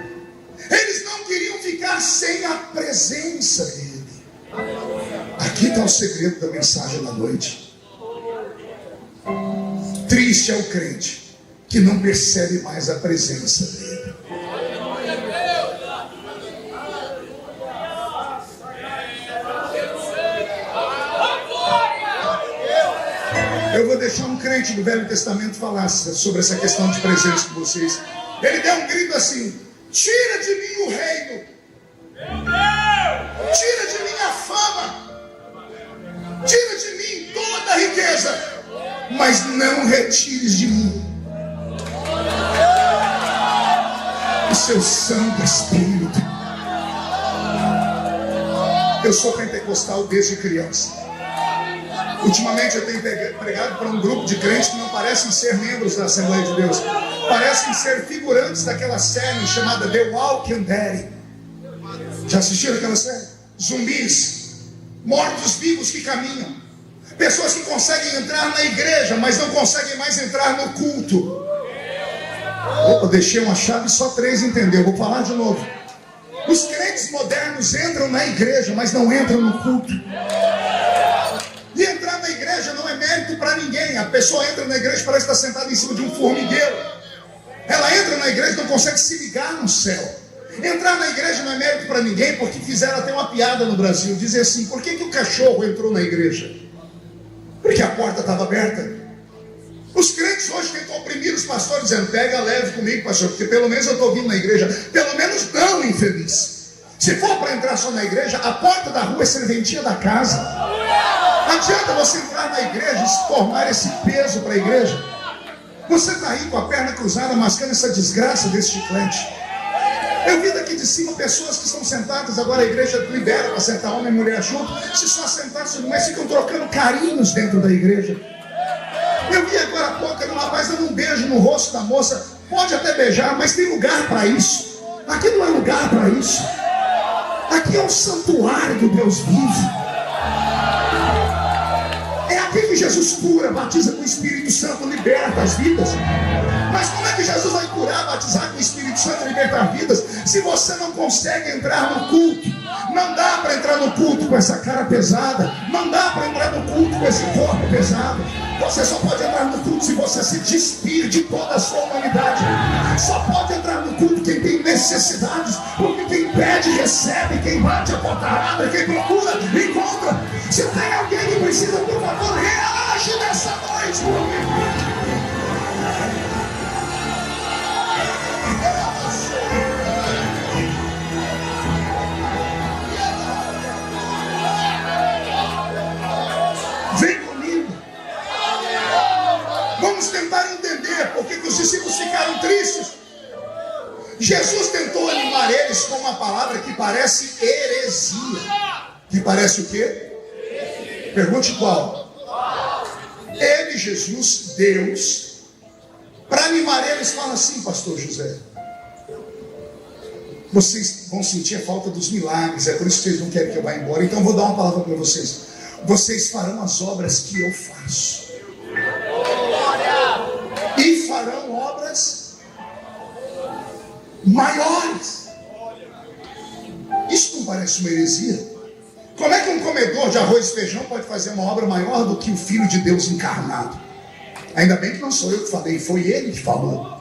Eles não queriam ficar sem a presença dele. Aqui está o segredo da mensagem da noite. Triste é o crente que não percebe mais a presença dele. Eu vou deixar um crente do Velho Testamento falar sobre essa questão de presença com vocês. Ele deu um grito assim, tira de mim o reino, tira de mim a fama, tira de mim toda a riqueza, mas não retires de mim o seu Santo Espírito. Eu sou pentecostal desde criança. Ultimamente eu tenho pregado para um grupo de crentes que não parecem ser membros da Assembleia de Deus. Parecem ser figurantes daquela série chamada The Walking Dead. Já assistiram aquela série? Zumbis, mortos-vivos que caminham. Pessoas que conseguem entrar na igreja, mas não conseguem mais entrar no culto. Opa, deixei uma chave, só 3 entendeu. Vou falar de novo. Os crentes modernos entram na igreja, mas não entram no culto. E entrar na igreja não é mérito para ninguém. A pessoa entra na igreja e parece estar sentada em cima de um formigueiro. Ela entra na igreja e não consegue se ligar no céu. Entrar na igreja não é mérito para ninguém, porque fizeram até uma piada no Brasil. Dizem assim, por que o cachorro entrou na igreja? Porque a porta estava aberta. Os crentes hoje tentam oprimir os pastores, dizendo, pega leve comigo, pastor, porque pelo menos eu estou vindo na igreja. Pelo menos não, infeliz. Se for para entrar só na igreja, a porta da rua é serventia da casa. Não adianta você entrar na igreja e se tornar esse peso para a igreja. Você está aí com a perna cruzada, mascando essa desgraça desse chiclete. Eu vi daqui de cima pessoas que estão sentadas, agora a igreja libera para sentar homem e mulher junto. Se só sentar-se, mas ficam trocando carinhos dentro da igreja. Eu vi agora há pouco um rapaz dando um beijo no rosto da moça. Pode até beijar, mas tem lugar para isso. Aqui não é lugar para isso. Aqui é um santuário do Deus vivo. É a que Jesus cura, batiza com o Espírito Santo, liberta as vidas? Mas como é que Jesus vai curar, batizar com o Espírito Santo e libertar vidas, se você não consegue entrar no culto? Não dá para entrar no culto com essa cara pesada. Não dá para entrar no culto com esse corpo pesado. Você só pode entrar no culto se você se despir de toda a sua humanidade. Só pode entrar no culto quem tem necessidades, porque quem pede, recebe. Quem bate a porta abre, quem procura, encontra. Se tem alguém que precisa, por favor, reage nessa noite. Vem comigo. Vamos tentar entender por que os discípulos ficaram tristes. Jesus tentou animar eles com uma palavra que parece heresia. Que parece o quê? Pergunte qual? Ele, Jesus, Deus, para animar eles, fala assim, pastor José: vocês vão sentir a falta dos milagres, é por isso que vocês não querem que eu vá embora. Então eu vou dar uma palavra para vocês. Vocês farão as obras que eu faço, e farão obras maiores. Isso não parece uma heresia? Como é que um comedor de arroz e feijão pode fazer uma obra maior do que o Filho de Deus encarnado? Ainda bem que não sou eu que falei, foi ele que falou.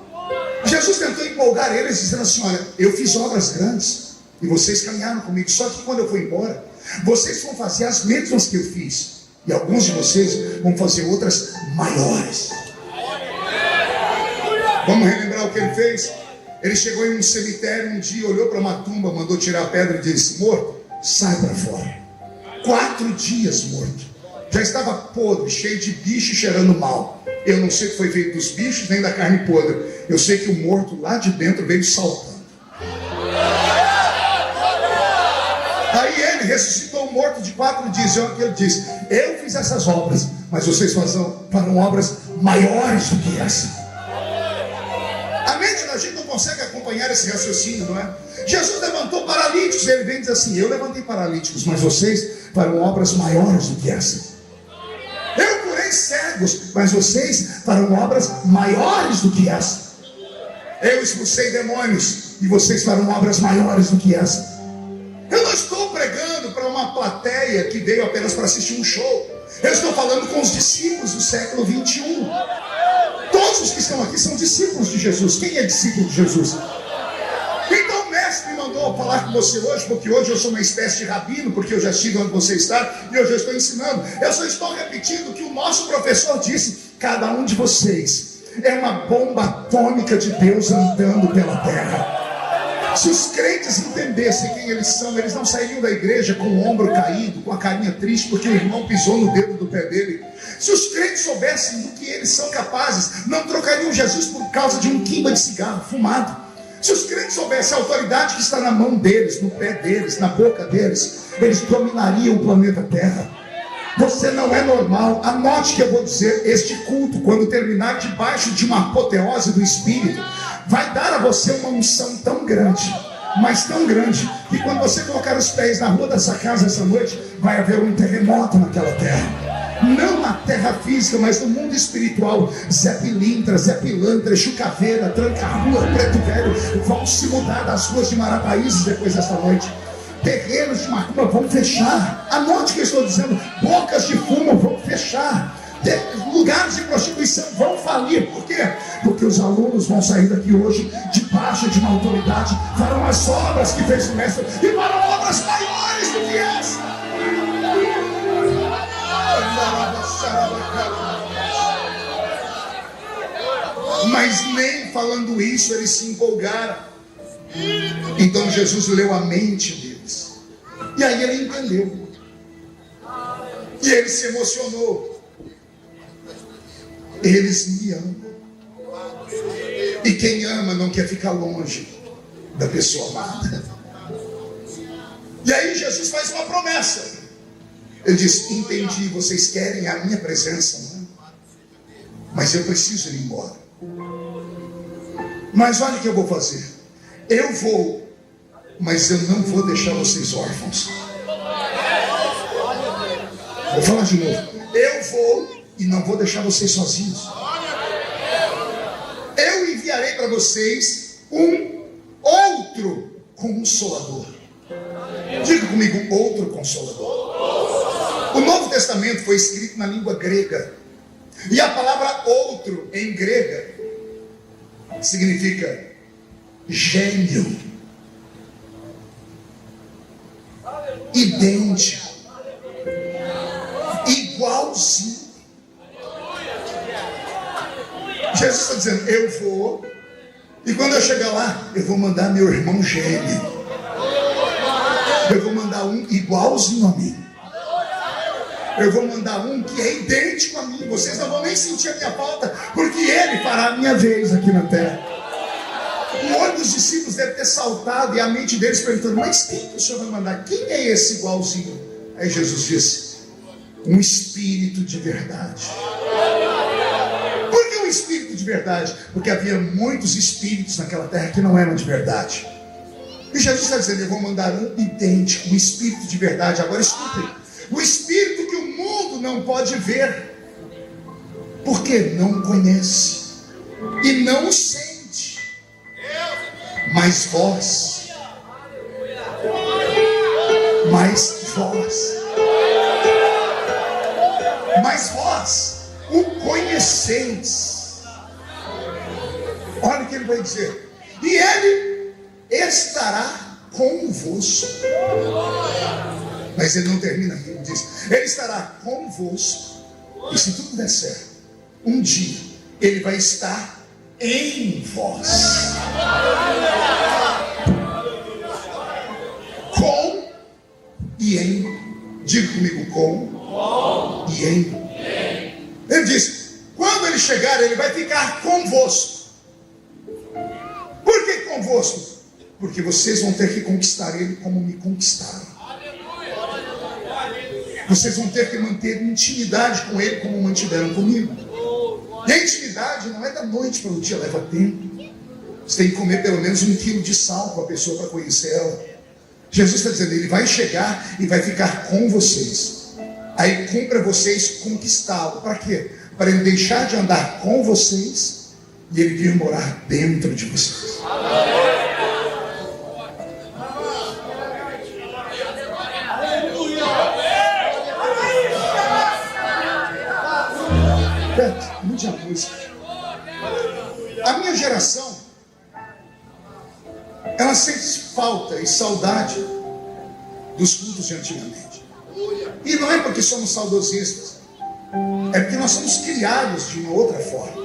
Jesus tentou empolgar eles dizendo assim: olha, eu fiz obras grandes e vocês caminharam comigo, só que quando eu for embora, vocês vão fazer as mesmas que eu fiz, e alguns de vocês vão fazer outras maiores. Vamos relembrar o que ele fez? Ele chegou em um cemitério um dia, olhou para uma tumba, mandou tirar a pedra e disse: morto, sai para fora. 4 dias morto, já estava podre, cheio de bicho, cheirando mal. Eu não sei o que foi feito dos bichos nem da carne podre. Eu sei que o morto lá de dentro veio saltando. Aí ele ressuscitou o morto de 4 dias. E olha o que ele disse: eu fiz essas obras, mas vocês farão obras maiores do que essa. A mente da gente não consegue acompanhar esse raciocínio, não é? Jesus levantou paralíticos, ele vem e diz assim: eu levantei paralíticos, mas vocês farão obras maiores do que essa. Eu curei cegos, mas vocês farão obras maiores do que essa. Eu expulsei demônios, e vocês farão obras maiores do que essa. Eu não estou pregando para uma plateia que veio apenas para assistir um show. Eu estou falando com os discípulos do século 21. Todos os que estão aqui são discípulos de Jesus. Quem é discípulo de Jesus? Então o mestre me mandou falar com você hoje, porque hoje eu sou uma espécie de rabino, porque eu já estive onde você está e hoje eu estou ensinando. Eu só estou repetindo o que o nosso professor disse: cada um de vocês é uma bomba atômica de Deus andando pela terra. Se os crentes entendessem quem eles são, eles não sairiam da igreja com o ombro caído, com a carinha triste porque o irmão pisou no dedo do pé dele. Se os crentes soubessem do que eles são capazes, não trocariam Jesus por causa de um quimba de cigarro fumado. Se os crentes soubessem a autoridade que está na mão deles, no pé deles, na boca deles, eles dominariam o planeta Terra. Você não é normal. Anote que eu vou dizer: este culto, quando terminar debaixo de uma apoteose do Espírito, vai dar a você uma unção tão grande, mas tão grande, que quando você colocar os pés na rua dessa casa essa noite, vai haver um terremoto naquela terra. Não na terra física, mas no mundo espiritual. Zé Pilintra, Zé Pilantra, Chucaveira, Tranca-Rua, Preto Velho vão se mudar das ruas de Marataízes depois desta noite. Terrenos de macumba vão fechar. Anote o que eu estou dizendo: bocas de fumo vão fechar. Lugares de prostituição vão falir. Por quê? Porque os alunos vão sair daqui hoje debaixo de uma autoridade, farão as obras que fez o mestre e farão obras maiores do que essa. Mas nem falando isso eles se empolgaram. Então Jesus leu a mente deles, e aí ele entendeu, e ele se emocionou. Eles me amam, e quem ama não quer ficar longe da pessoa amada. E aí Jesus faz uma promessa. Ele diz: entendi, vocês querem a minha presença, não é? Mas eu preciso ir embora. Mas olha o que eu vou fazer. Eu vou, mas eu não vou deixar vocês órfãos. Vou falar de novo. eu vou e não vou deixar vocês sozinhos. Eu enviarei para vocês um outro Consolador. Diga comigo, outro Consolador. O Novo Testamento foi escrito na língua grega. E a palavra outro em grega significa gêmeo, idêntico, igualzinho. Jesus está dizendo, eu vou, e quando eu chegar lá, eu vou mandar meu irmão gêmeo. Eu vou mandar um igualzinho a mim. Eu vou mandar um que é idêntico a mim. Vocês não vão nem sentir a minha falta, porque ele fará a minha vez aqui na terra. O olho dos discípulos deve ter saltado e a mente deles perguntando, mas quem que o Senhor vai mandar? Quem é esse igualzinho? Aí Jesus disse, um espírito de verdade. Por que um espírito de verdade? Porque havia muitos espíritos naquela terra que não eram de verdade. E Jesus está dizendo, eu vou mandar um idêntico, um espírito de verdade. Agora escutem, o espírito que o mundo não pode ver, porque não conhece e não sente. Mas vós o conheceis. Olha o que ele vai dizer. E ele estará convosco. Mas ele não termina aqui, ele diz, ele estará convosco. E se tudo der certo, um dia ele vai estar em vós. Com e em. Diga comigo, com e em. Ele diz, quando ele chegar, ele vai ficar convosco. Por que convosco? Porque vocês vão ter que conquistar ele como me conquistaram. Vocês vão ter que manter intimidade com ele como mantiveram comigo. E a intimidade não é da noite para o dia, leva tempo. Você tem que comer pelo menos 1 quilo de sal com a pessoa para conhecer ela. Jesus está dizendo, ele vai chegar e vai ficar com vocês. Aí cumpre a vocês conquistá-lo. Para quê? Para ele deixar de andar com vocês e ele vir morar dentro de vocês. Mude a música. A minha geração, ela sente falta e saudade dos cultos de antigamente. E não é porque somos saudosistas, é porque nós somos criados de uma outra forma.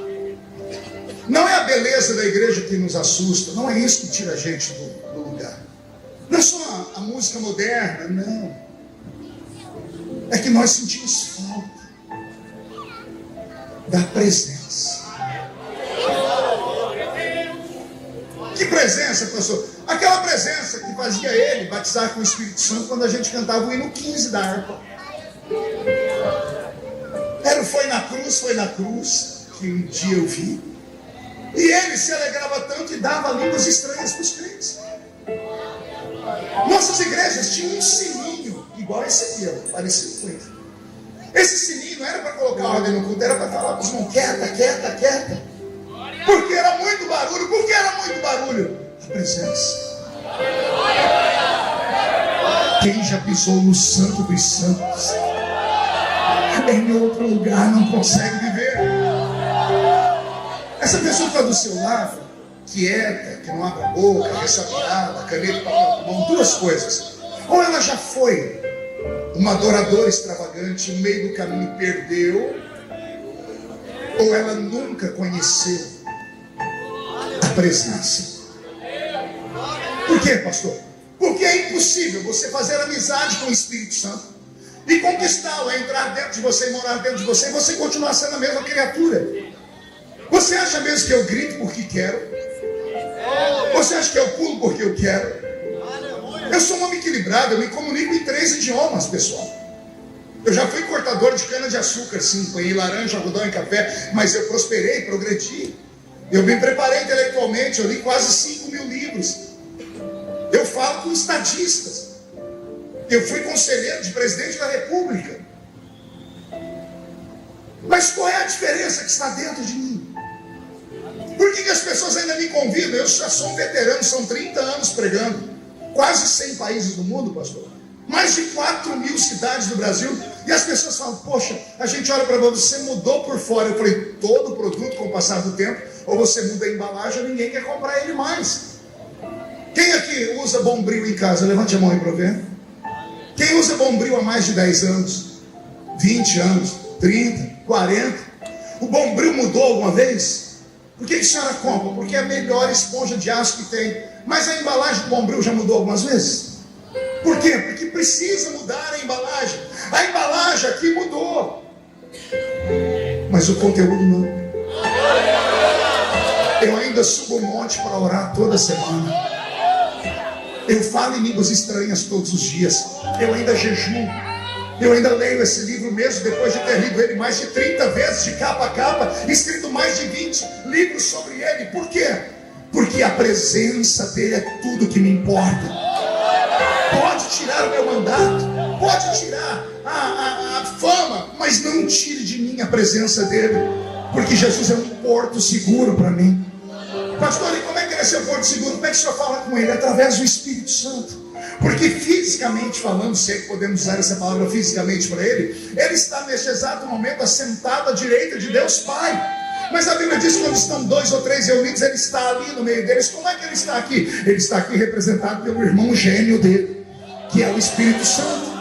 Não é a beleza da igreja que nos assusta, não é isso que tira a gente do lugar. Não é só a música moderna, não. É que nós sentimos falta da presença. Que presença, pastor? Aquela presença que fazia ele batizar com o Espírito Santo quando a gente cantava o hino 15 da harpa. Era o foi na cruz que um dia eu vi. E ele se alegrava tanto e dava línguas estranhas para os crentes. Nossas igrejas tinham um sininho igual esse aqui, ó, parecido com esse. Esse sininho não era para colocar ordem no culto, era para falar para os irmãos, quieta, quieta, quieta. Porque era muito barulho. Por que era muito barulho? A presença. Quem já pisou no Santo dos Santos, em outro lugar não consegue viver. Essa pessoa que está do seu lado, quieta, que não abre a boca, ressabiada, caneta, papel, mão, duas coisas. Ou ela já foi uma adoradora extravagante, no meio do caminho perdeu, ou ela nunca conheceu a presença. Por quê, pastor? Porque é impossível você fazer amizade com o Espírito Santo e conquistá-lo, entrar dentro de você, morar dentro de você, e você continuar sendo a mesma criatura. Você acha mesmo que eu grito porque quero? Você acha que eu pulo porque eu quero? Eu sou um homem equilibrado, eu me comunico em 3 idiomas, pessoal. Eu já fui cortador de cana-de-açúcar, sim, apanhei laranja, algodão e café, mas eu prosperei, progredi. Eu me preparei intelectualmente, eu li quase 5.000 livros. Eu falo com estadistas. Eu fui conselheiro de presidente da República. Mas qual é a diferença que está dentro de mim? Por que as pessoas ainda me convidam? Eu já sou um veterano, são 30 anos pregando. Quase 100 países do mundo, pastor. Mais de 4.000 cidades do Brasil. E as pessoas falam, poxa, a gente olha para você, mudou por fora. Eu falei, todo produto com o passar do tempo, ou você muda a embalagem, ou ninguém quer comprar ele mais. Quem aqui usa Bombril em casa? Levante a mão aí para eu ver. Quem usa Bombril há mais de 10 anos? 20 anos? 30? 40? O Bombril mudou alguma vez? Por que a senhora compra? Porque é a melhor esponja de aço que tem. Mas a embalagem do Bombril já mudou algumas vezes? Por quê? Porque precisa mudar a embalagem. A embalagem aqui mudou, mas o conteúdo não. Eu ainda subo o monte para orar toda semana. Eu falo em línguas estranhas todos os dias. Eu ainda jejuo. Eu ainda leio esse livro mesmo depois de ter lido ele mais de 30 vezes, de capa a capa, escrito mais de 20 livros sobre ele. Por quê? Porque a presença dele é tudo que me importa. Pode tirar o meu mandato, pode tirar a fama, mas não tire de mim a presença dele, porque Jesus é um porto seguro para mim. Pastor, e como é que ele é seu porto seguro? Como é que o senhor fala com ele? Através do Espírito Santo. Porque fisicamente falando, se é que podemos usar essa palavra fisicamente para ele, ele está neste exato momento assentado à direita de Deus Pai. Mas a Bíblia diz que quando estão 2 ou 3 reunidos, ele está ali no meio deles. Como é que ele está aqui? Ele está aqui representado pelo irmão gêmeo dele, que é o Espírito Santo.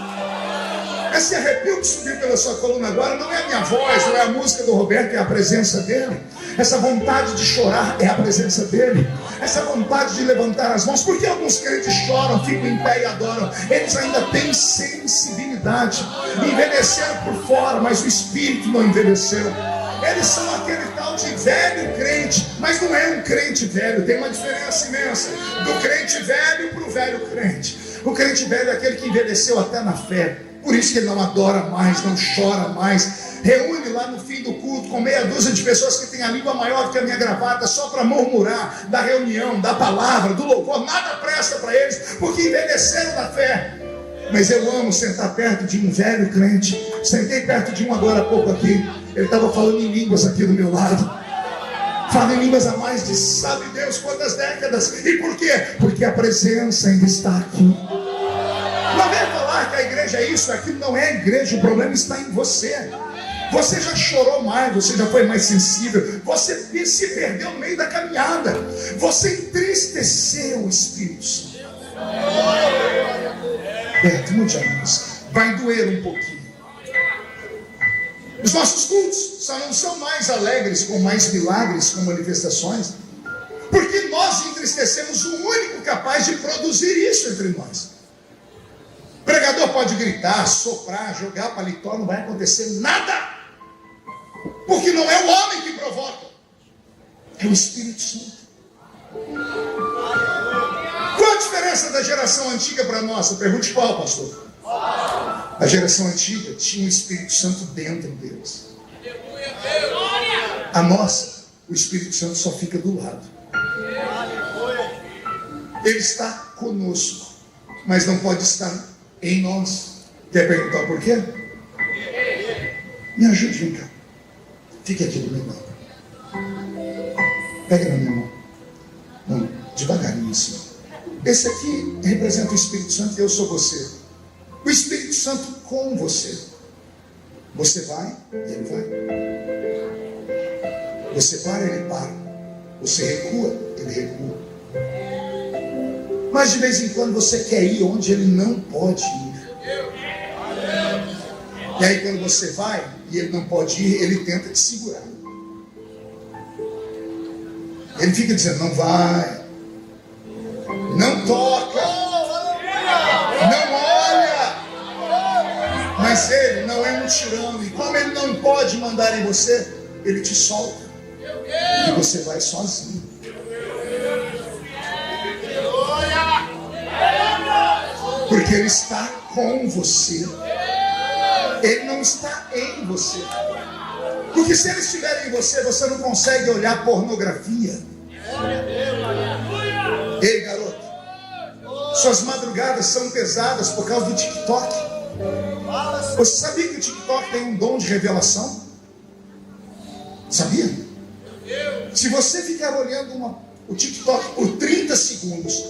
Esse arrepio que subiu pela sua coluna agora não é a minha voz, não é a música do Roberto, é a presença dele. Essa vontade de chorar é a presença dele. Essa vontade de levantar as mãos. Porque alguns crentes choram, ficam em pé e adoram? Eles ainda têm sensibilidade. Envelheceram por fora, mas o espírito não envelheceu. Eles são aquele tal de velho crente, mas não é um crente velho. Tem uma diferença imensa do crente velho para o velho crente. O crente velho é aquele que envelheceu até na fé. Por isso que ele não adora mais, não chora mais. Reúne lá no fim do culto com meia dúzia de pessoas que têm a língua maior do que a minha gravata, só para murmurar da reunião, da palavra, do louvor. Nada presta para eles, porque envelheceram na fé. Mas eu amo sentar perto de um velho crente. Sentei perto de um agora há pouco aqui. Ele estava falando em línguas aqui do meu lado. Fala em línguas há mais de sabe Deus quantas décadas. E por quê? Porque a presença ainda está aqui. Não vem falar que a igreja é isso, aquilo não é a igreja. O problema está em você. Você já chorou mais, você já foi mais sensível. Você se perdeu no meio da caminhada. Você entristeceu o Espírito Santo. Mude a música. Vai doer um pouquinho. Os nossos cultos só não são mais alegres, com mais milagres, com manifestações, porque nós entristecemos o único capaz de produzir isso entre nós. O pregador pode gritar, soprar, jogar paletó, não vai acontecer nada, porque não é o homem que provoca, é o Espírito Santo. Qual a diferença da geração antiga para a nossa? Pergunte qual, pastor? A geração antiga tinha o Espírito Santo dentro deles. A nossa, o Espírito Santo só fica do lado. Ele está conosco, mas não pode estar em nós. Quer perguntar por quê? Me ajude, vem cá. Fique aqui do meu lado. Pega na minha mão. Não, devagarinho assim. Esse aqui representa o Espírito Santo e eu sou você. O Espírito Santo com você. Você vai e ele vai. Você para, ele para. Você recua, ele recua. Mas de vez em quando você quer ir onde ele não pode ir. E aí quando você vai e ele não pode ir, ele tenta te segurar. Ele fica dizendo, não vai, não toca, não olha. Mas ele não é um tirano. E como ele não pode mandar em você, ele te solta. E você vai sozinho. Porque ele está com você. Ele não está em você. Porque se ele estiver em você, você não consegue olhar pornografia. Ei, garoto, suas madrugadas são pesadas por causa do TikTok. Você sabia que o TikTok tem um dom de revelação? Se você ficar olhando o TikTok por 30 segundos,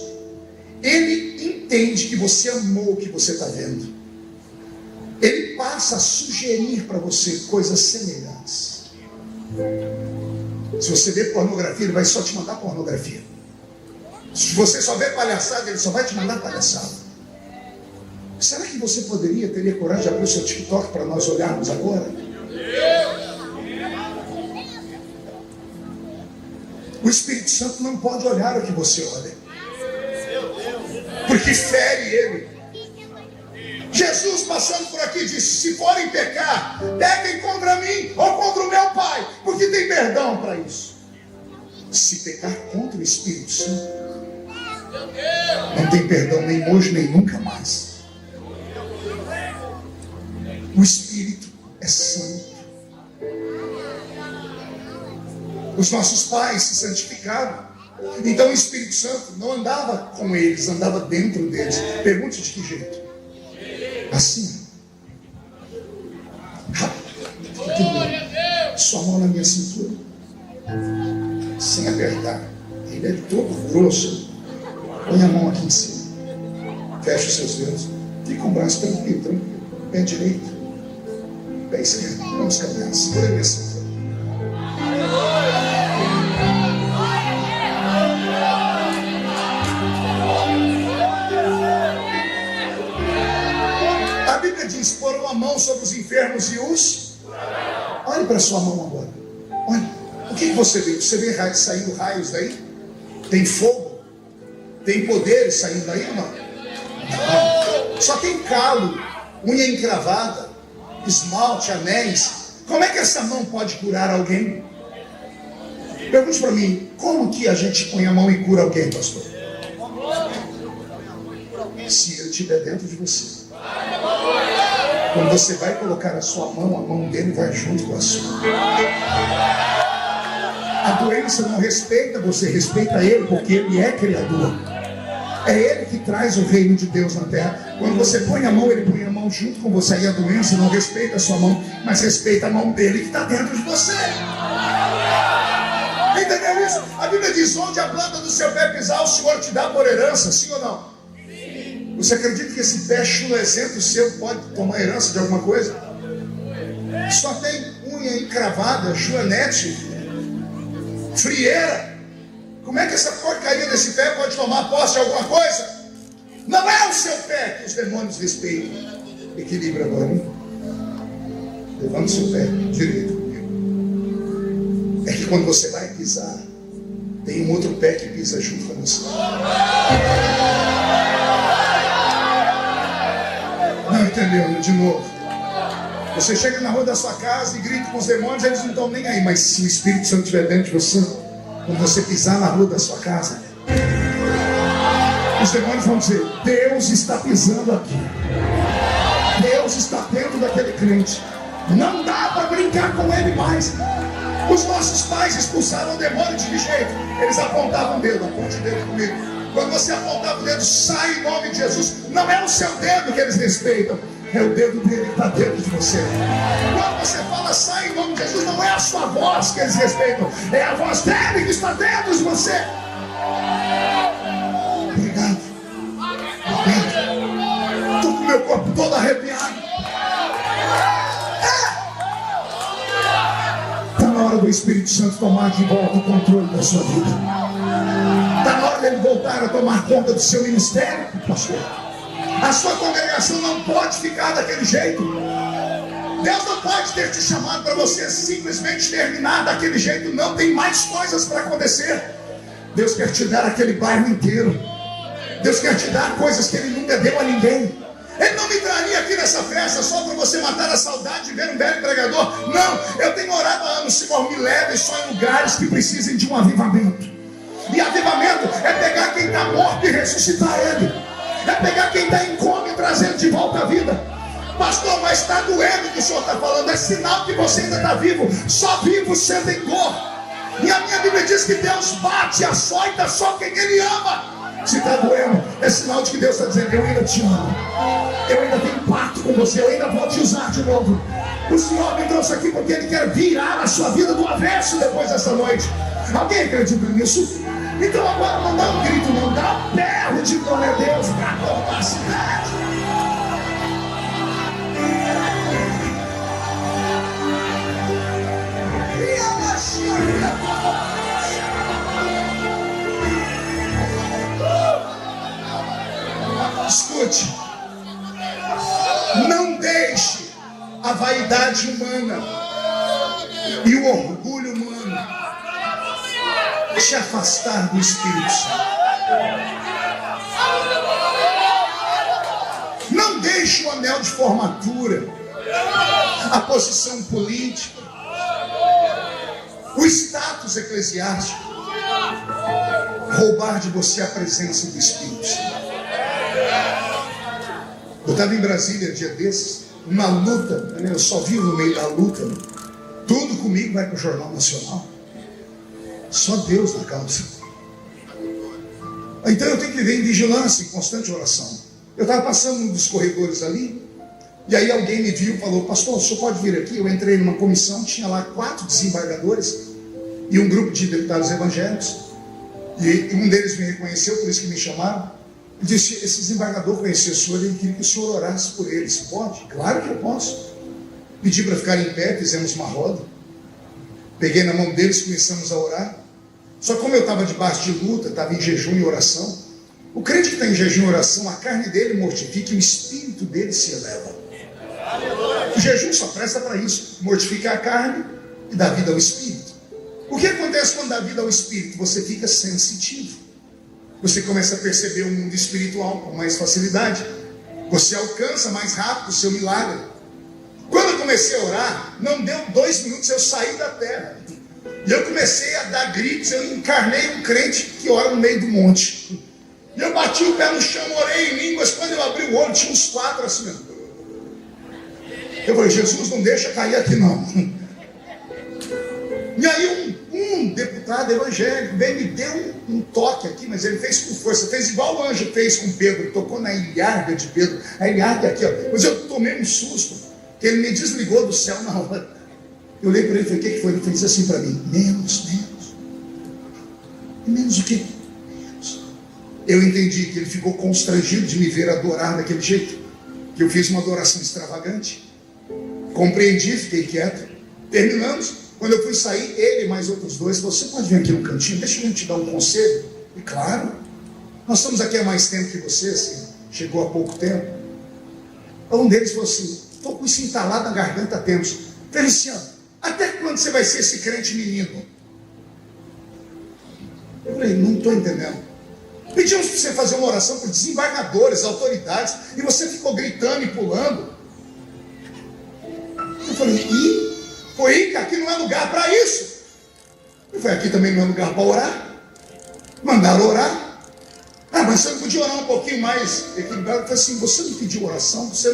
ele entende que você amou o que você está vendo. Ele passa a sugerir para você coisas semelhantes. Se você vê pornografia, ele vai só te mandar pornografia. Se você só vê palhaçada, ele só vai te mandar palhaçada. Será que você teria coragem de abrir o seu TikTok para nós olharmos agora? O Espírito Santo não pode olhar o que você olha, porque fere ele. Jesus passando por aqui disse: se forem pecar, pequem contra mim ou contra o meu Pai, porque tem perdão para isso. Se pecar contra o Espírito Santo, não tem perdão nem hoje nem nunca mais. O Espírito é santo. Os nossos pais se santificaram. Então o Espírito Santo não andava com eles, andava dentro deles. Pergunte de que jeito? Assim. Sua mão na minha cintura, sem apertar. Ele é todo grosso. Põe a mão aqui em cima. Fecha os seus dedos. Fica com o braço tranquilo, tranquilo. Pé direito, pé esquerdo. Vamos caminhar. Segura a minha cintura. A Bíblia diz: porão a mão sobre os enfermos e os... Olhe para a sua mão agora. Olha. O que você vê? Você vê saindo raios daí? Tem fogo? Tem poderes saindo daí ou não? Não. Só tem calo, unha encravada, esmalte, anéis. Como é que essa mão pode curar alguém? Pergunte para mim, como que a gente põe a mão e cura alguém, pastor? Se ele estiver dentro de você. Quando você vai colocar a sua mão, a mão dele vai junto com a sua. A doença não respeita você, respeita ele, porque ele é criador. É ele que traz o reino de Deus na terra. Quando você põe a mão, ele põe a mão junto com você. E a doença não respeita a sua mão, mas respeita a mão dele que está dentro de você. Entendeu isso? A Bíblia diz: onde a planta do seu pé pisar, o Senhor te dá por herança. Sim ou não? Sim. Você acredita que esse pé chulezento seu pode tomar herança de alguma coisa? Só tem unha encravada, joanete, frieira. Como é que essa porcaria desse pé pode tomar posse de alguma coisa? Não é o seu pé que os demônios respeitam. Equilibra agora, hein? Levanta o seu pé direito. É que quando você vai pisar, tem um outro pé que pisa junto com você. Não entendeu? De novo. Você chega na rua da sua casa e grita com os demônios, eles não estão nem aí. Mas se o Espírito Santo estiver dentro de você, quando você pisar na rua da sua casa, os demônios vão dizer: Deus está pisando aqui. Deus está dentro daquele crente. Não dá para brincar com ele mais. Os nossos pais expulsaram o demônio de que jeito? Eles apontavam o dedo. Aponte o dedo comigo. Quando você apontava o dedo: sai em nome de Jesus. Não é o seu dedo que eles respeitam, é o dedo dele que está dentro de você. Quando você fala sai em nome de Jesus, não é a sua voz que eles respeitam, é a voz dele que está dentro de você. Obrigado. Obrigado. Estou com o meu corpo todo arrepiado. Está na hora do Espírito Santo tomar de volta o controle da sua vida. Está na hora dele voltar a tomar conta do seu ministério, pastor. A sua congregação não pode ficar daquele jeito. Deus não pode ter te chamado para você simplesmente terminar daquele jeito. Não, tem mais coisas para acontecer. Deus quer te dar aquele bairro inteiro. Deus quer te dar coisas que Ele nunca deu a ninguém. Ele não me traria aqui nessa festa só para você matar a saudade de ver um belo pregador. Não, eu tenho orado há anos: Senhor, me leve só em lugares que precisem de um avivamento. E avivamento é pegar quem está morto e ressuscitar ele. É pegar quem está em coma e trazer ele de volta à vida. Pastor, mas está doendo o que o senhor está falando. É sinal que você ainda está vivo. Só vivo sentem dor. E a minha Bíblia diz que Deus bate e açoita só quem Ele ama. Se está doendo, é sinal de que Deus está dizendo: eu ainda te amo, eu ainda tenho pacto com você, eu ainda vou te usar de novo. O Senhor me trouxe aqui porque Ele quer virar a sua vida do avesso depois dessa noite. Alguém acredita nisso? Então agora não dá um grito, não dá um berro de glória a Deus para acordar a cidade. Escute, não deixe a vaidade humana e o orgulho humano te afastar do Espírito Santo. Não deixe o anel de formatura, a posição política, o status eclesiástico roubar de você a presença do Espírito Santo. Eu estava em Brasília dia desses, uma luta, eu só vivo no meio da luta, tudo comigo vai para o Jornal Nacional, só Deus na causa. Então eu tenho que viver em vigilância, em constante oração. Eu estava passando um dos corredores ali, e aí alguém me viu e falou: pastor, o senhor pode vir aqui? Eu entrei numa comissão, tinha lá 4 desembargadores e um grupo de deputados evangélicos, e um deles me reconheceu, por isso que me chamaram. Ele disse: esse desembargador conhecia o senhor, ele queria que o senhor orasse por eles. Pode? Claro que eu posso. Pedi para ficar em pé, fizemos uma roda, peguei na mão deles, começamos a orar. Só como eu estava debaixo de luta, estava em jejum e oração, o crente que está em jejum e oração, a carne dele mortifica e o espírito dele se eleva. O jejum só presta para isso, mortificar a carne e dar vida ao espírito. O que acontece quando dá vida ao espírito? Você fica sensitivo. Você começa a perceber o mundo espiritual com mais facilidade. Você alcança mais rápido o seu milagre. Quando eu comecei a orar, não deu 2 minutos, eu saí da terra. E eu comecei a dar gritos, eu encarnei um crente que ora no meio do monte. E eu bati o pé no chão, orei em línguas. Quando eu abri o olho, tinha uns 4 assim. Eu falei: Jesus, não deixa cair aqui não. E aí um deputado evangélico veio e me deu um toque aqui, mas ele fez com força, fez igual o anjo fez com Pedro, tocou na ilharga de Pedro, a ilharga aqui, ó. Mas eu tomei um susto, que ele me desligou do céu na hora. Eu olhei para ele e falei: o que foi? Ele fez assim para mim: menos. E menos o quê? Menos. Eu entendi que ele ficou constrangido de me ver adorar daquele jeito, que eu fiz uma adoração extravagante. Compreendi, fiquei quieto. Terminamos. Quando eu fui sair, ele e mais outros 2 falaram: você pode vir aqui no cantinho, deixa eu te dar um conselho. E claro, nós estamos aqui há mais tempo que você, assim, chegou há pouco tempo. Um deles falou assim: estou com isso entalado na garganta há tempos. Feliciano, até quando você vai ser esse crente menino? Eu falei: não estou entendendo. Pedimos para você fazer uma oração por desembargadores, autoridades, e você ficou gritando e pulando. Eu falei: foi aí que aqui não é lugar para isso. Eu falei: aqui também não é lugar para orar. Mandaram orar. Mas você não podia orar um pouquinho mais equilibrado? Eu falei assim: você não pediu oração, você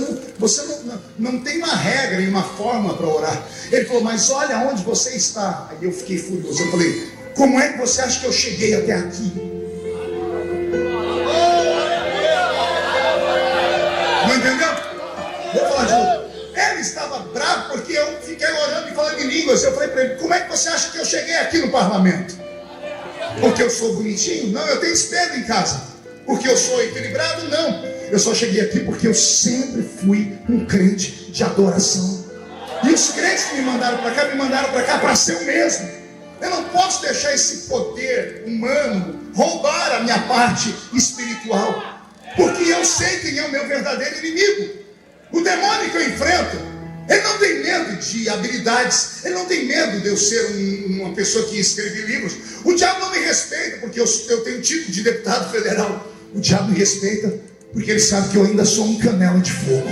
não tem uma regra e uma forma para orar. Ele falou: mas olha onde você está. Aí eu fiquei furioso. Eu falei: como é que você acha que eu cheguei até aqui? Não entendeu? Vou falar de novo. Ele estava bravo porque eu fiquei orando e falando em línguas. Eu falei para ele: como é que você acha que eu cheguei aqui no parlamento? Porque eu sou bonitinho? Não, eu tenho espelho em casa. Porque eu sou equilibrado? Não. Eu só cheguei aqui porque eu sempre fui um crente de adoração. E os crentes que me mandaram para cá para ser o mesmo. Eu não posso deixar esse poder humano roubar a minha parte espiritual. Porque eu sei quem é o meu verdadeiro inimigo. O demônio que eu enfrento, ele não tem medo de habilidades, ele não tem medo de eu ser uma pessoa que escreve livros. O diabo não me respeita porque eu tenho título de deputado federal. O diabo me respeita porque ele sabe que eu ainda sou um canela de fogo.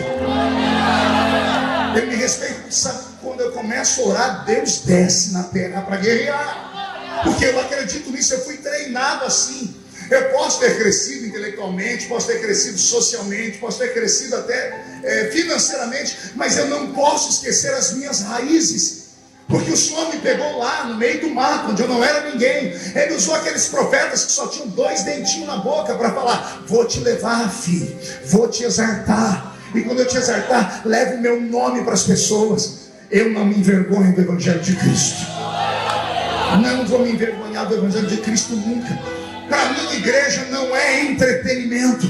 Ele me respeita porque sabe que quando eu começo a orar, Deus desce na terra para guerrear. Porque eu acredito nisso, eu fui treinado assim. Eu posso ter crescido intelectualmente, posso ter crescido socialmente, posso ter crescido até financeiramente, mas eu não posso esquecer as minhas raízes. Porque o Senhor me pegou lá no meio do mato, onde eu não era ninguém. Ele usou aqueles profetas que só tinham 2 dentinhos na boca para falar: vou te levar, filho, vou te exaltar. E quando eu te exaltar, leve o meu nome para as pessoas. Eu não me envergonho do Evangelho de Cristo. Não vou me envergonhar do Evangelho de Cristo nunca. Para mim, igreja não é entretenimento.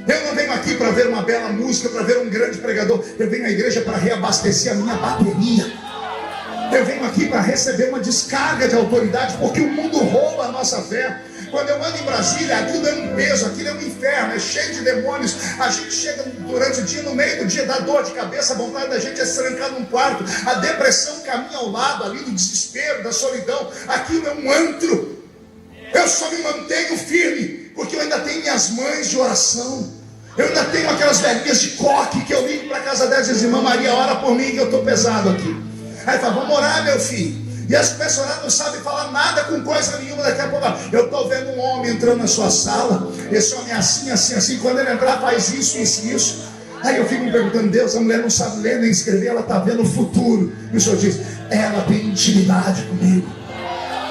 Eu não venho aqui para ver uma bela música, para ver um grande pregador. Eu venho à igreja para reabastecer a minha bateria. Eu venho aqui para receber uma descarga de autoridade, porque o mundo rouba a nossa fé. Quando eu ando em Brasília, aquilo é um peso, aquilo é um inferno, é cheio de demônios. A gente chega durante o dia, no meio do dia, dá dor de cabeça, a vontade da gente é se trancar num quarto. A depressão caminha ao lado ali do desespero, da solidão. Aquilo é um antro. Eu só me mantenho firme, porque eu ainda tenho minhas mães de oração. Eu ainda tenho aquelas velhinhas de coque que eu ligo para casa delas e diz: irmã Maria, ora por mim que eu estou pesado aqui. Aí fala: vamos orar, meu filho. E as pessoas não sabem falar nada com coisa nenhuma. Daqui a pouco, eu estou vendo um homem entrando na sua sala. Esse homem é assim, assim, assim. Quando ele entrar, faz isso, isso, isso. Aí eu fico me perguntando: Deus, a mulher não sabe ler nem escrever, ela está vendo o futuro. E o Senhor diz: ela tem intimidade comigo.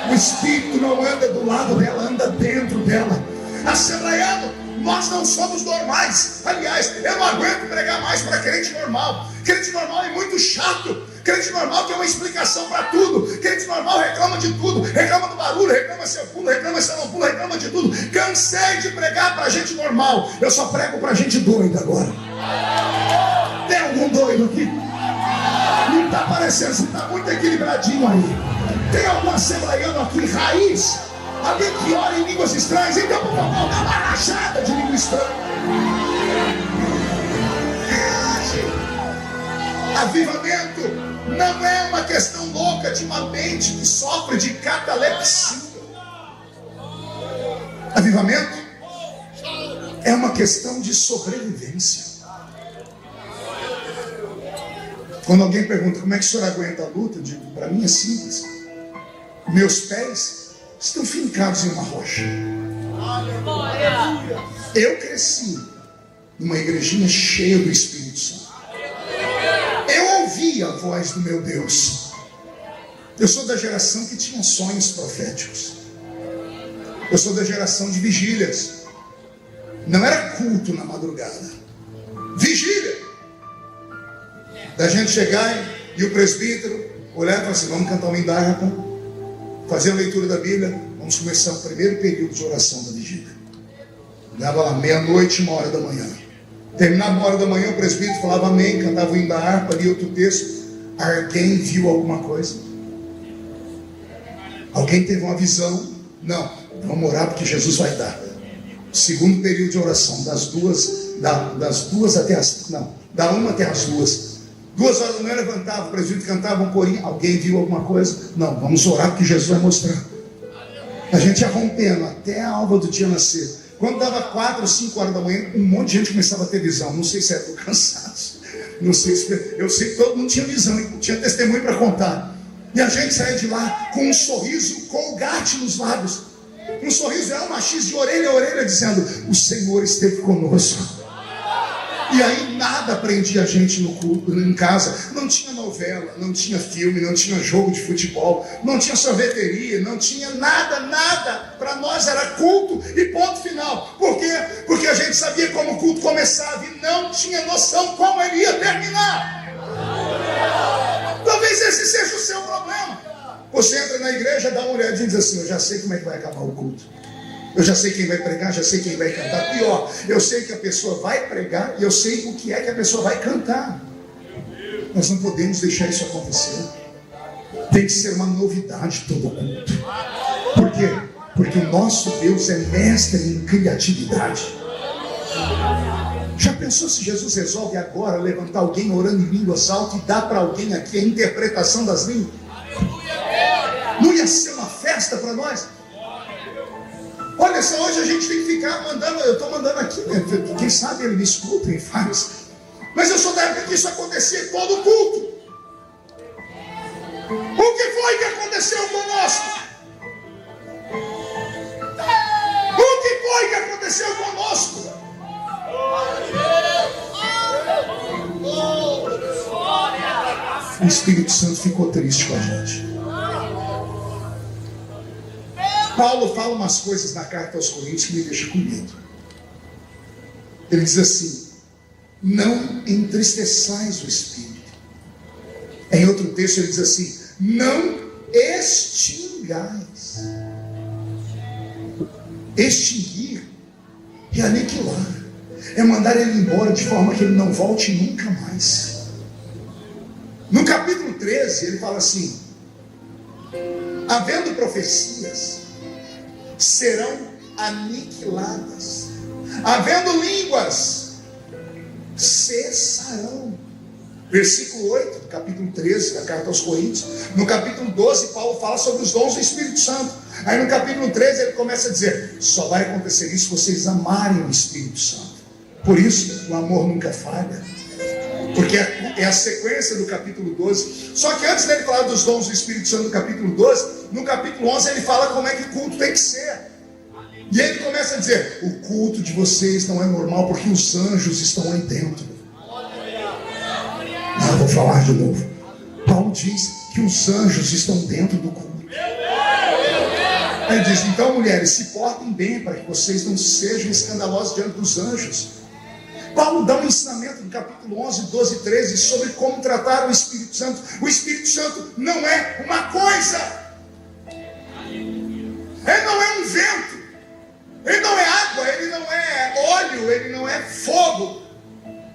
O Espírito não anda do lado dela, anda dentro dela. Assembleiano, nós não somos normais. Aliás, eu não aguento pregar mais para crente normal. Crente normal é muito chato. Crente normal tem uma explicação para tudo. Crente normal reclama de tudo. Reclama do barulho, reclama se eu pulo, reclama se eu não pulo, reclama de tudo. Cansei de pregar para gente normal. Eu só prego para gente doida agora. Tem algum doido aqui? Não está parecendo, você está muito equilibradinho aí. Tem algum assembleiano aqui, raiz? Alguém que ora em línguas estranhas? Então, por favor, dá uma rachada de língua estranha. Avivamento não é uma questão louca de uma mente que sofre de catalepsia. Avivamento é uma questão de sobrevivência. Quando alguém pergunta: como é que o senhor aguenta a luta? Eu digo: para mim é simples. Meus pés estão fincados em uma rocha. Eu cresci numa igrejinha cheia do Espírito Santo. Eu ouvi a voz do meu Deus. Eu sou da geração que tinha sonhos proféticos. Eu sou da geração de vigílias. Não era culto na madrugada. Vigília. Da gente chegar e o presbítero olhar e falar assim: vamos cantar uma harpa, fazer a leitura da Bíblia, vamos começar o primeiro período de oração da vigília. Dava lá meia-noite, 1h da manhã. Terminava 1h da manhã, o presbítero falava amém, cantava o hino da harpa, lia outro texto. Alguém viu alguma coisa? Alguém teve uma visão? Não, vamos orar porque Jesus vai dar. Segundo período de oração, das 1 até as 2. 2h da manhã levantava, o presbítero cantava um corinho. Alguém viu alguma coisa? Não, vamos orar porque Jesus vai mostrar. A gente ia rompendo até a alva do dia nascer. Quando dava 4 ou 5h da manhã, um monte de gente começava a ter visão. Não sei se era do cansaço, não sei se... Eu sei que todo mundo tinha visão, tinha testemunho para contar. E a gente saía de lá com um sorriso Colgate nos lábios. Um sorriso Elma X de orelha a orelha, dizendo: o Senhor esteve conosco. E aí nada prendia a gente no culto, em casa. Não tinha novela, não tinha filme, não tinha jogo de futebol, não tinha sorveteria, não tinha nada, nada. Para nós era culto e ponto final. Por quê? Porque a gente sabia como o culto começava e não tinha noção como ele ia terminar. Talvez esse seja o seu problema. Você entra na igreja, dá uma olhadinha e diz assim: eu já sei como é que vai acabar o culto. Eu já sei quem vai pregar, já sei quem vai cantar. Pior, eu sei que a pessoa vai pregar e eu sei o que é que a pessoa vai cantar. Nós não podemos deixar isso acontecer. Tem que ser uma novidade todo culto. Por quê? Porque o nosso Deus é mestre em criatividade. Já pensou se Jesus resolve agora levantar alguém orando em línguas altas e dar para alguém aqui a interpretação das línguas? Não ia ser uma festa para nós? Olha só, hoje a gente tem que ficar mandando, eu estou mandando aqui, né? Quem sabe ele me escuta e faz. Mas eu sou da época que isso acontecia todo culto. O que foi que aconteceu conosco? O que foi que aconteceu conosco? O Espírito Santo ficou triste com a gente. Paulo fala umas coisas na carta aos Coríntios que me deixam com medo. Ele diz assim: não entristeçais o Espírito. Em outro texto ele diz assim: não extingais. Extinguir é aniquilar, é mandar ele embora de forma que ele não volte nunca mais. No capítulo 13 ele fala assim: havendo profecias, serão aniquiladas, havendo línguas, cessarão. Versículo 8, do capítulo 13 da carta aos Coríntios. No capítulo 12, Paulo fala sobre os dons do Espírito Santo. Aí no capítulo 13 ele começa a dizer: só vai acontecer isso se vocês amarem o Espírito Santo. Por isso o amor nunca falha, porque é a sequência do capítulo 12. Só que antes dele falar dos dons do Espírito Santo no capítulo 12, no capítulo 11 ele fala como é que o culto tem que ser. E ele começa a dizer: o culto de vocês não é normal porque os anjos estão aí dentro. Vou falar de novo. Paulo diz que os anjos estão dentro do culto. Ele diz: então, mulheres, se portem bem para que vocês não sejam escandalosos diante dos anjos. Paulo dá um ensinamento no capítulo 11, 12 e 13 sobre como tratar o Espírito Santo. O Espírito Santo não é uma coisa, ele não é um vento, ele não é água, ele não é óleo, ele não é fogo.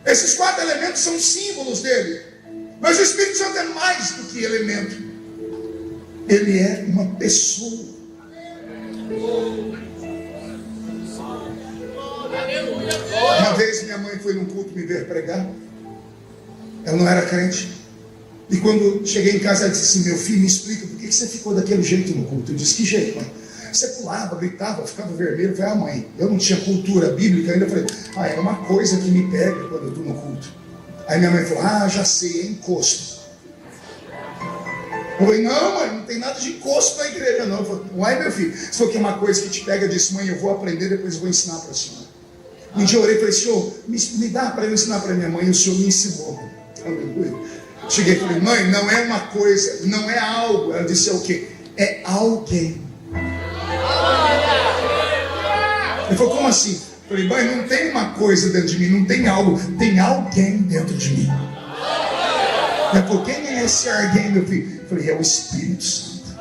Esses 4 elementos são símbolos dele. Mas o Espírito Santo é mais do que elemento. Ele é uma pessoa. Uma vez minha mãe foi num culto me ver pregar. Ela não era crente. E quando cheguei em casa ela disse assim: meu filho, me explica por que você ficou daquele jeito no culto. Eu disse: que jeito, mãe? Você pulava, gritava, ficava vermelho. Eu falei: ah, mãe, eu não tinha cultura bíblica ainda. Eu falei: ah, é uma coisa que me pega quando eu estou no culto. Aí minha mãe falou: ah, já sei, é encosto. Eu falei: não, mãe, não tem nada de encosto na igreja não. Eu falei: uai, meu filho, se for que é uma coisa que te pega, eu disse: mãe, eu vou aprender, depois eu vou ensinar para a senhora. Um dia eu orei e falei: senhor, me dá para eu ensinar para minha mãe. E o senhor me ensinou. Aleluia. Cheguei e falei: mãe, não é uma coisa, não é algo. Ela disse: é o quê? É alguém. Ele falou: como assim? Eu falei: mãe, não tem uma coisa dentro de mim, não tem algo, tem alguém dentro de mim. Ela falou: quem é esse alguém, meu filho? Eu falei: é o Espírito Santo.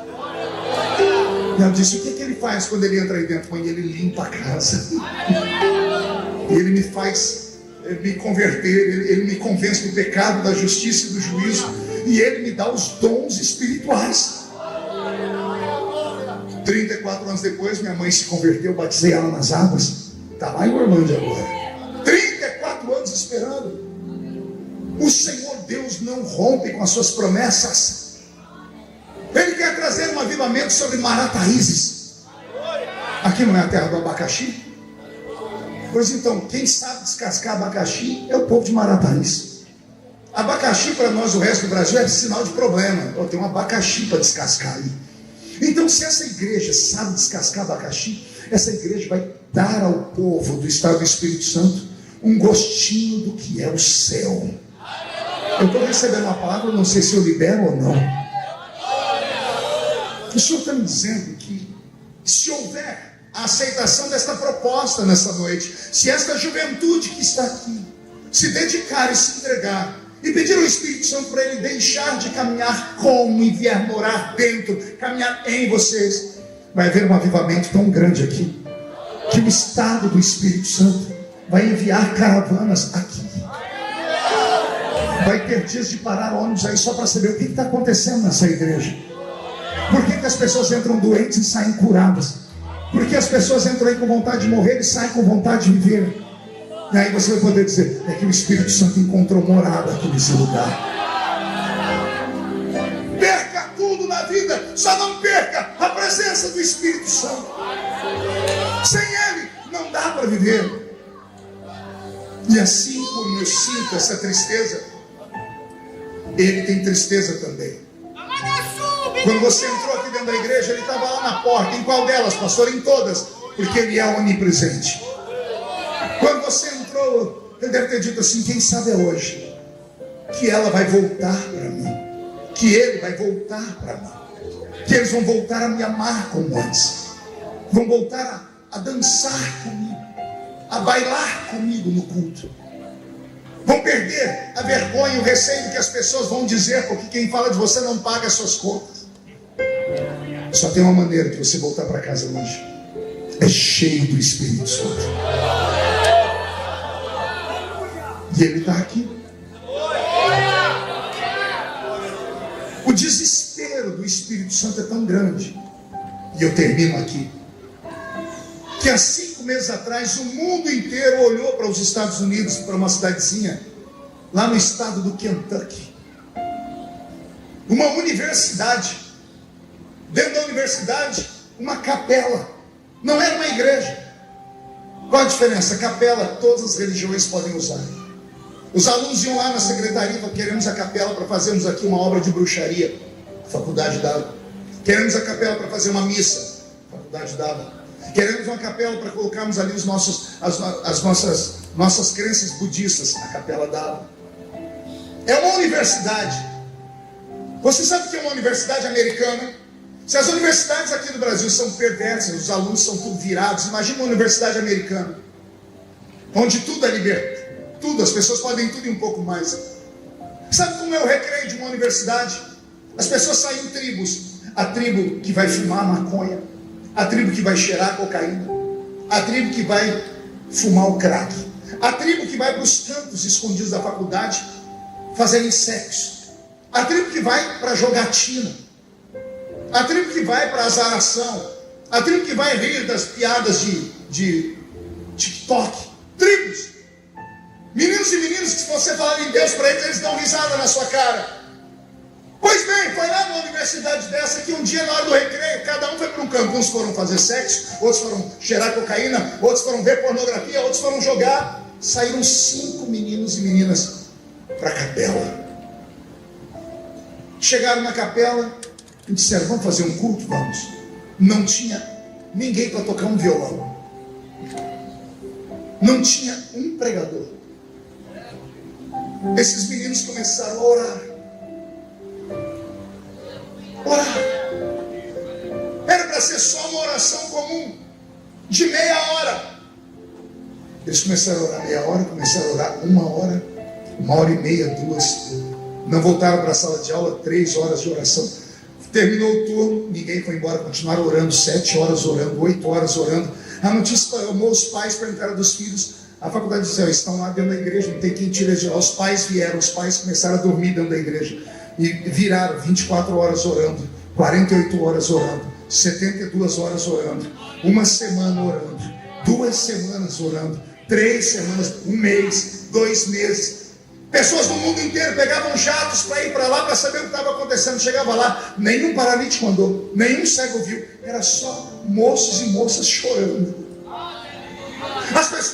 E ela disse: o que ele faz quando ele entra aí dentro? Mãe, ele limpa a casa. Ele me faz me converter, ele me convence do pecado, da justiça e do juízo, e ele me dá os dons espirituais. 34 anos depois, minha mãe se converteu, batizei ela nas águas. Está lá em Orlândia agora. 34 anos esperando. O Senhor Deus não rompe com as suas promessas. Ele quer trazer um avivamento sobre Marataízes. Aqui não é a terra do abacaxi? Pois então, quem sabe descascar abacaxi é o povo de Marataízes. Abacaxi para nós, o resto do Brasil, é sinal de problema. Tem um abacaxi para descascar ali. Então, se essa igreja sabe descascar abacaxi, essa igreja vai dar ao povo do estado do Espírito Santo um gostinho do que é o céu. Eu estou recebendo uma palavra, não sei se eu libero ou não. O Senhor está me dizendo que se houver a aceitação desta proposta nessa noite, se esta juventude que está aqui se dedicar e se entregar e pedir ao Espírito Santo para ele deixar de caminhar como e vier morar dentro, caminhar em vocês, vai haver um avivamento tão grande aqui, que o estado do Espírito Santo vai enviar caravanas aqui. Vai ter dias de parar ônibus aí só para saber o que está acontecendo nessa igreja. Por que as pessoas entram doentes e saem curadas? Por que as pessoas entram aí com vontade de morrer e saem com vontade de viver? E aí você vai poder dizer: é que o Espírito Santo encontrou morada aqui nesse lugar. Perca tudo na vida, só não perca a presença do Espírito Santo. Sem Ele não dá para viver. E assim como eu sinto essa tristeza, Ele tem tristeza também. Quando você entrou aqui dentro da igreja, Ele estava lá na porta. Em qual delas, pastor? Em todas, porque Ele é onipresente. Quando você entrou, Ele deve ter dito assim: quem sabe é hoje que ela vai voltar para mim, que ele vai voltar para mim, que eles vão voltar a me amar como antes, vão voltar a dançar comigo, a bailar comigo no culto, vão perder a vergonha e o receio que as pessoas vão dizer, porque quem fala de você não paga as suas contas. Só tem uma maneira de você voltar para casa hoje: é cheio do Espírito Santo. E Ele está aqui. O desespero do Espírito Santo é tão grande, e eu termino aqui, que há 5 meses atrás o mundo inteiro olhou para os Estados Unidos, para uma cidadezinha lá no estado do Kentucky, uma universidade. Dentro da universidade, uma capela. Não era uma igreja. Qual a diferença? Capela, todas as religiões podem usar. Os alunos iam lá na secretaria e falaram: queremos a capela para fazermos aqui uma obra de bruxaria. A faculdade dava. Queremos a capela para fazer uma missa. A faculdade dava. Queremos uma capela para colocarmos ali as nossas crenças budistas. A capela dava. É uma universidade. Você sabe que é uma universidade americana? Se as universidades aqui do Brasil são perversas, os alunos são tudo virados, imagina uma universidade americana, onde tudo é liberto, tudo, as pessoas podem tudo e um pouco mais. Sabe como é o recreio de uma universidade? As pessoas saem em tribos: a tribo que vai fumar maconha, a tribo que vai cheirar cocaína, a tribo que vai fumar o crack, a tribo que vai para os cantos escondidos da faculdade fazerem sexo, a tribo que vai para jogatina, a tribo que vai para a azaração, a tribo que vai rir das piadas de TikTok. Tribos, meninos e meninas que, se você falar em Deus para eles, eles dão risada na sua cara. Pois bem, foi lá numa universidade dessa que um dia, na hora do recreio, cada um foi para um campo. Uns foram fazer sexo, outros foram cheirar cocaína, outros foram ver pornografia, outros foram jogar. Saíram 5 meninos e meninas para a capela. Chegaram na capela e disseram: vamos fazer um culto? Vamos. Não tinha ninguém para tocar um violão, não tinha um pregador. Esses meninos começaram a orar. Era para ser só uma oração comum de meia hora. Eles começaram a orar meia hora, começaram a orar 1 hora, 1h30, 2. Não voltaram para a sala de aula. 3 horas de oração. Terminou o turno, ninguém foi embora, continuaram orando. 7 horas orando, 8 horas orando. A notícia chamou os pais para a entrada dos filhos. A faculdade disse: estão lá dentro da igreja, não tem quem tire de lá. Os pais vieram, os pais começaram a dormir dentro da igreja. E viraram 24 horas orando, 48 horas orando, 72 horas orando, 1 semana orando, 2 semanas orando, 3 semanas, 1 mês, 2 meses. Pessoas do mundo inteiro pegavam jatos para ir para lá para saber o que estava acontecendo. Chegava lá, nenhum paralítico andou, nenhum cego viu. Era só moços e moças chorando.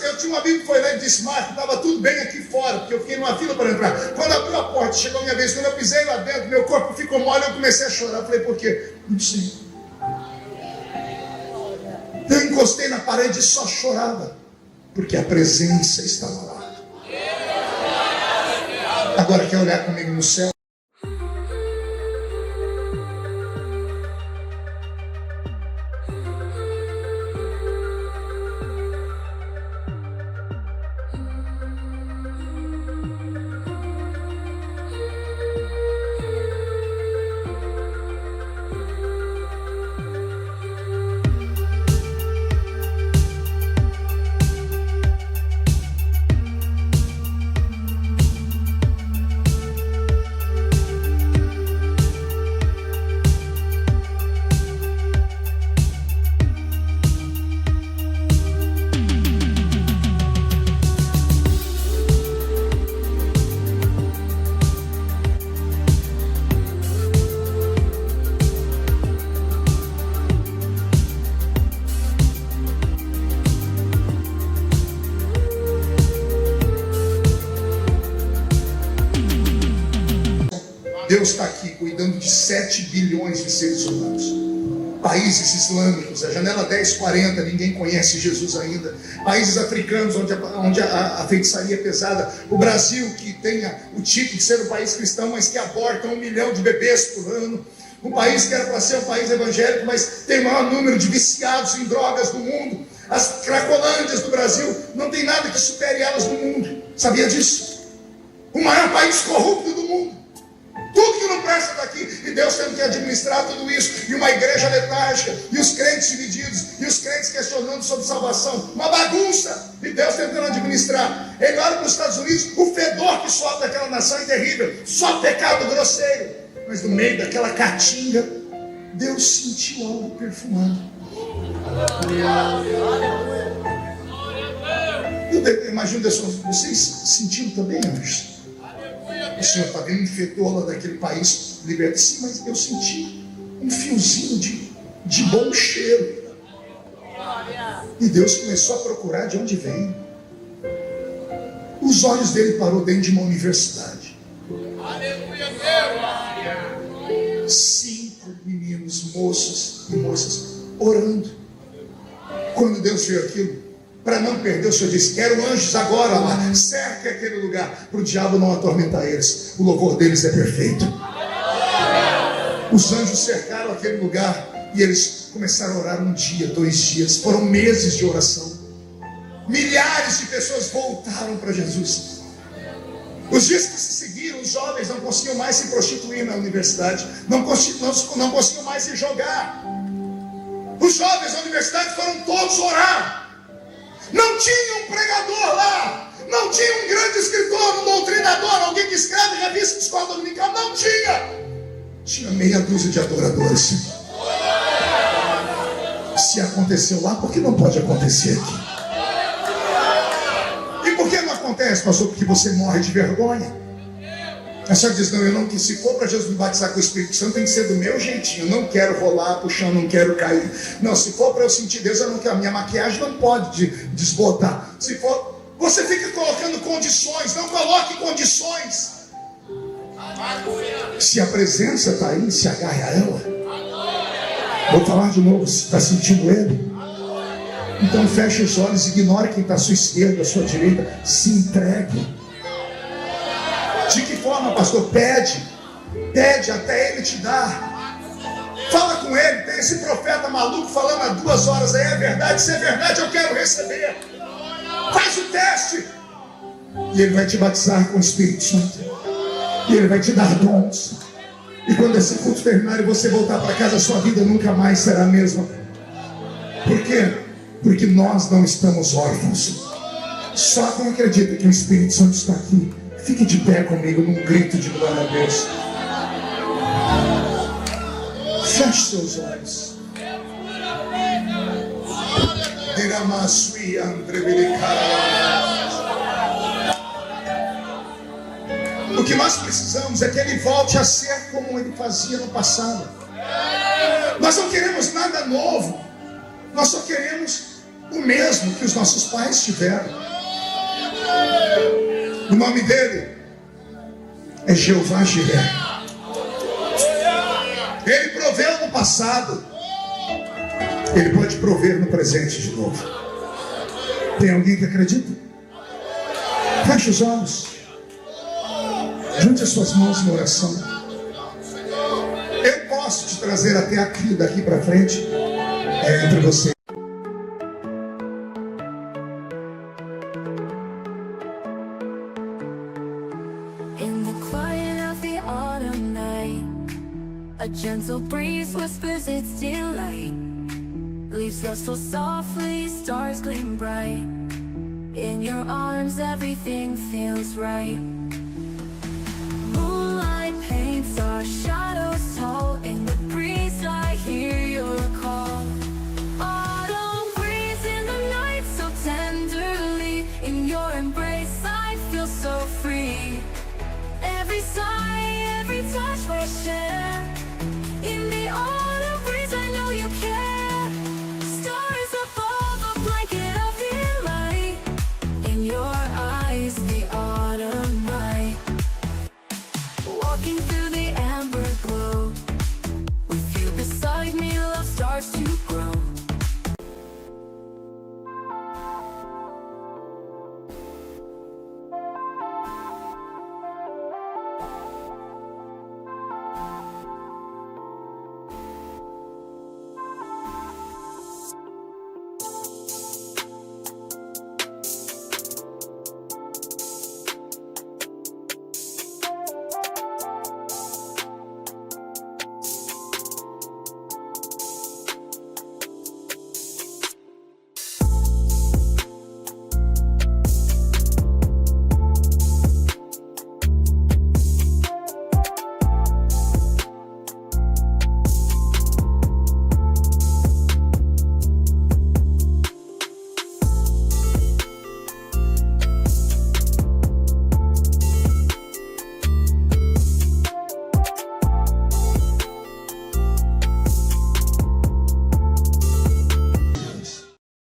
Eu tinha um amigo que foi lá e disse: Marco, estava tudo bem aqui fora, porque eu fiquei numa fila para entrar. Quando abriu a porta, chegou a minha vez. Quando eu pisei lá dentro, meu corpo ficou mole, eu comecei a chorar. Eu falei: por quê? Não sei. Eu encostei na parede e só chorava, porque a presença estava lá. Agora quer olhar comigo no céu? Deus está aqui cuidando de 7 bilhões de seres humanos. Países islâmicos, a janela 1040, ninguém conhece Jesus ainda. Países africanos, onde a feitiçaria é pesada. O Brasil, que tem o título de ser um país cristão, mas que aborta 1 milhão de bebês por ano. Um país que era para ser um país evangélico, mas tem o maior número de viciados em drogas do mundo. As cracolândias do Brasil, não tem nada que supere elas no mundo. Sabia disso? O maior país corrupto do mundo. Tudo que não presta está aqui. E Deus tendo que administrar tudo isso. E uma igreja letárgica. E os crentes divididos. E os crentes questionando sobre salvação. Uma bagunça. E Deus tentando administrar. Ele olha para os Estados Unidos. O fedor que sobe daquela nação é terrível. Só pecado grosseiro. Mas no meio daquela caatinga, Deus sentiu algo perfumado. Eu imagino vocês sentiram também, anjos? O Senhor está vendo um fedor lá daquele país liberto. Sim, mas eu senti um fiozinho de bom cheiro. E Deus começou a procurar de onde vem. Os olhos dele parou dentro de uma universidade. 5 meninos, moços e moças, orando. Quando Deus viu aquilo, para não perder, o Senhor disse: quero anjos agora lá, cerca aquele lugar, para o diabo não atormentar eles. O louvor deles é perfeito. Os anjos cercaram aquele lugar e eles começaram a orar 1 dia, 2 dias. Foram meses de oração. Milhares de pessoas voltaram para Jesus. Os dias que se seguiram, os jovens não conseguiam mais se prostituir na universidade, não conseguiam mais se jogar. Os jovens da universidade foram todos orar. Não tinha um pregador lá, não tinha um grande escritor, um doutrinador, alguém que escreve revista de escola dominical, não tinha. Tinha meia dúzia de adoradores. Se aconteceu lá, por que não pode acontecer aqui? E por que não acontece, pastor? Porque você morre de vergonha. A senhora diz: não, eu não quis. Se for para Jesus me batizar com o Espírito Santo, tem que ser do meu jeitinho. Eu não quero rolar pro chão, não quero cair. Não, se for para eu sentir Deus, eu não quero. A minha maquiagem não pode desbotar. Se for, você fica colocando condições. Não coloque condições. Se a presença está aí, se agarre a ela. Vou falar de novo. Se está sentindo Ele, então feche os olhos, ignore quem está à sua esquerda, à sua direita. Se entregue. De que forma, pastor? Pede até Ele te dar. Fala com Ele. Tem esse profeta maluco falando há 2 horas aí, é verdade? Se é verdade, eu quero receber. Faz o teste. E Ele vai te batizar com o Espírito Santo. E Ele vai te dar dons. E quando esse culto terminar e você voltar para casa, a sua vida nunca mais será a mesma. Por quê? Porque nós não estamos órfãos. Só quem acredita que o Espírito Santo está aqui, fique de pé comigo num grito de glória a Deus. Feche seus olhos. O que nós precisamos é que Ele volte a ser como Ele fazia no passado. Nós não queremos nada novo. Nós só queremos o mesmo que os nossos pais tiveram. O nome dele é Jeová Jiré. Ele proveu no passado, Ele pode prover no presente de novo. Tem alguém que acredita? Feche os olhos. Junte as suas mãos na oração. Eu posso te trazer até aqui, daqui para frente. É entre você. A gentle breeze whispers its delight. Leaves rustle softly, stars gleam bright. In your arms everything feels right. Moonlight paints our shadows tall. In the breeze I hear your call. Autumn breeze in the night so tenderly. In your embrace I feel so free. Every sigh, every touch we share.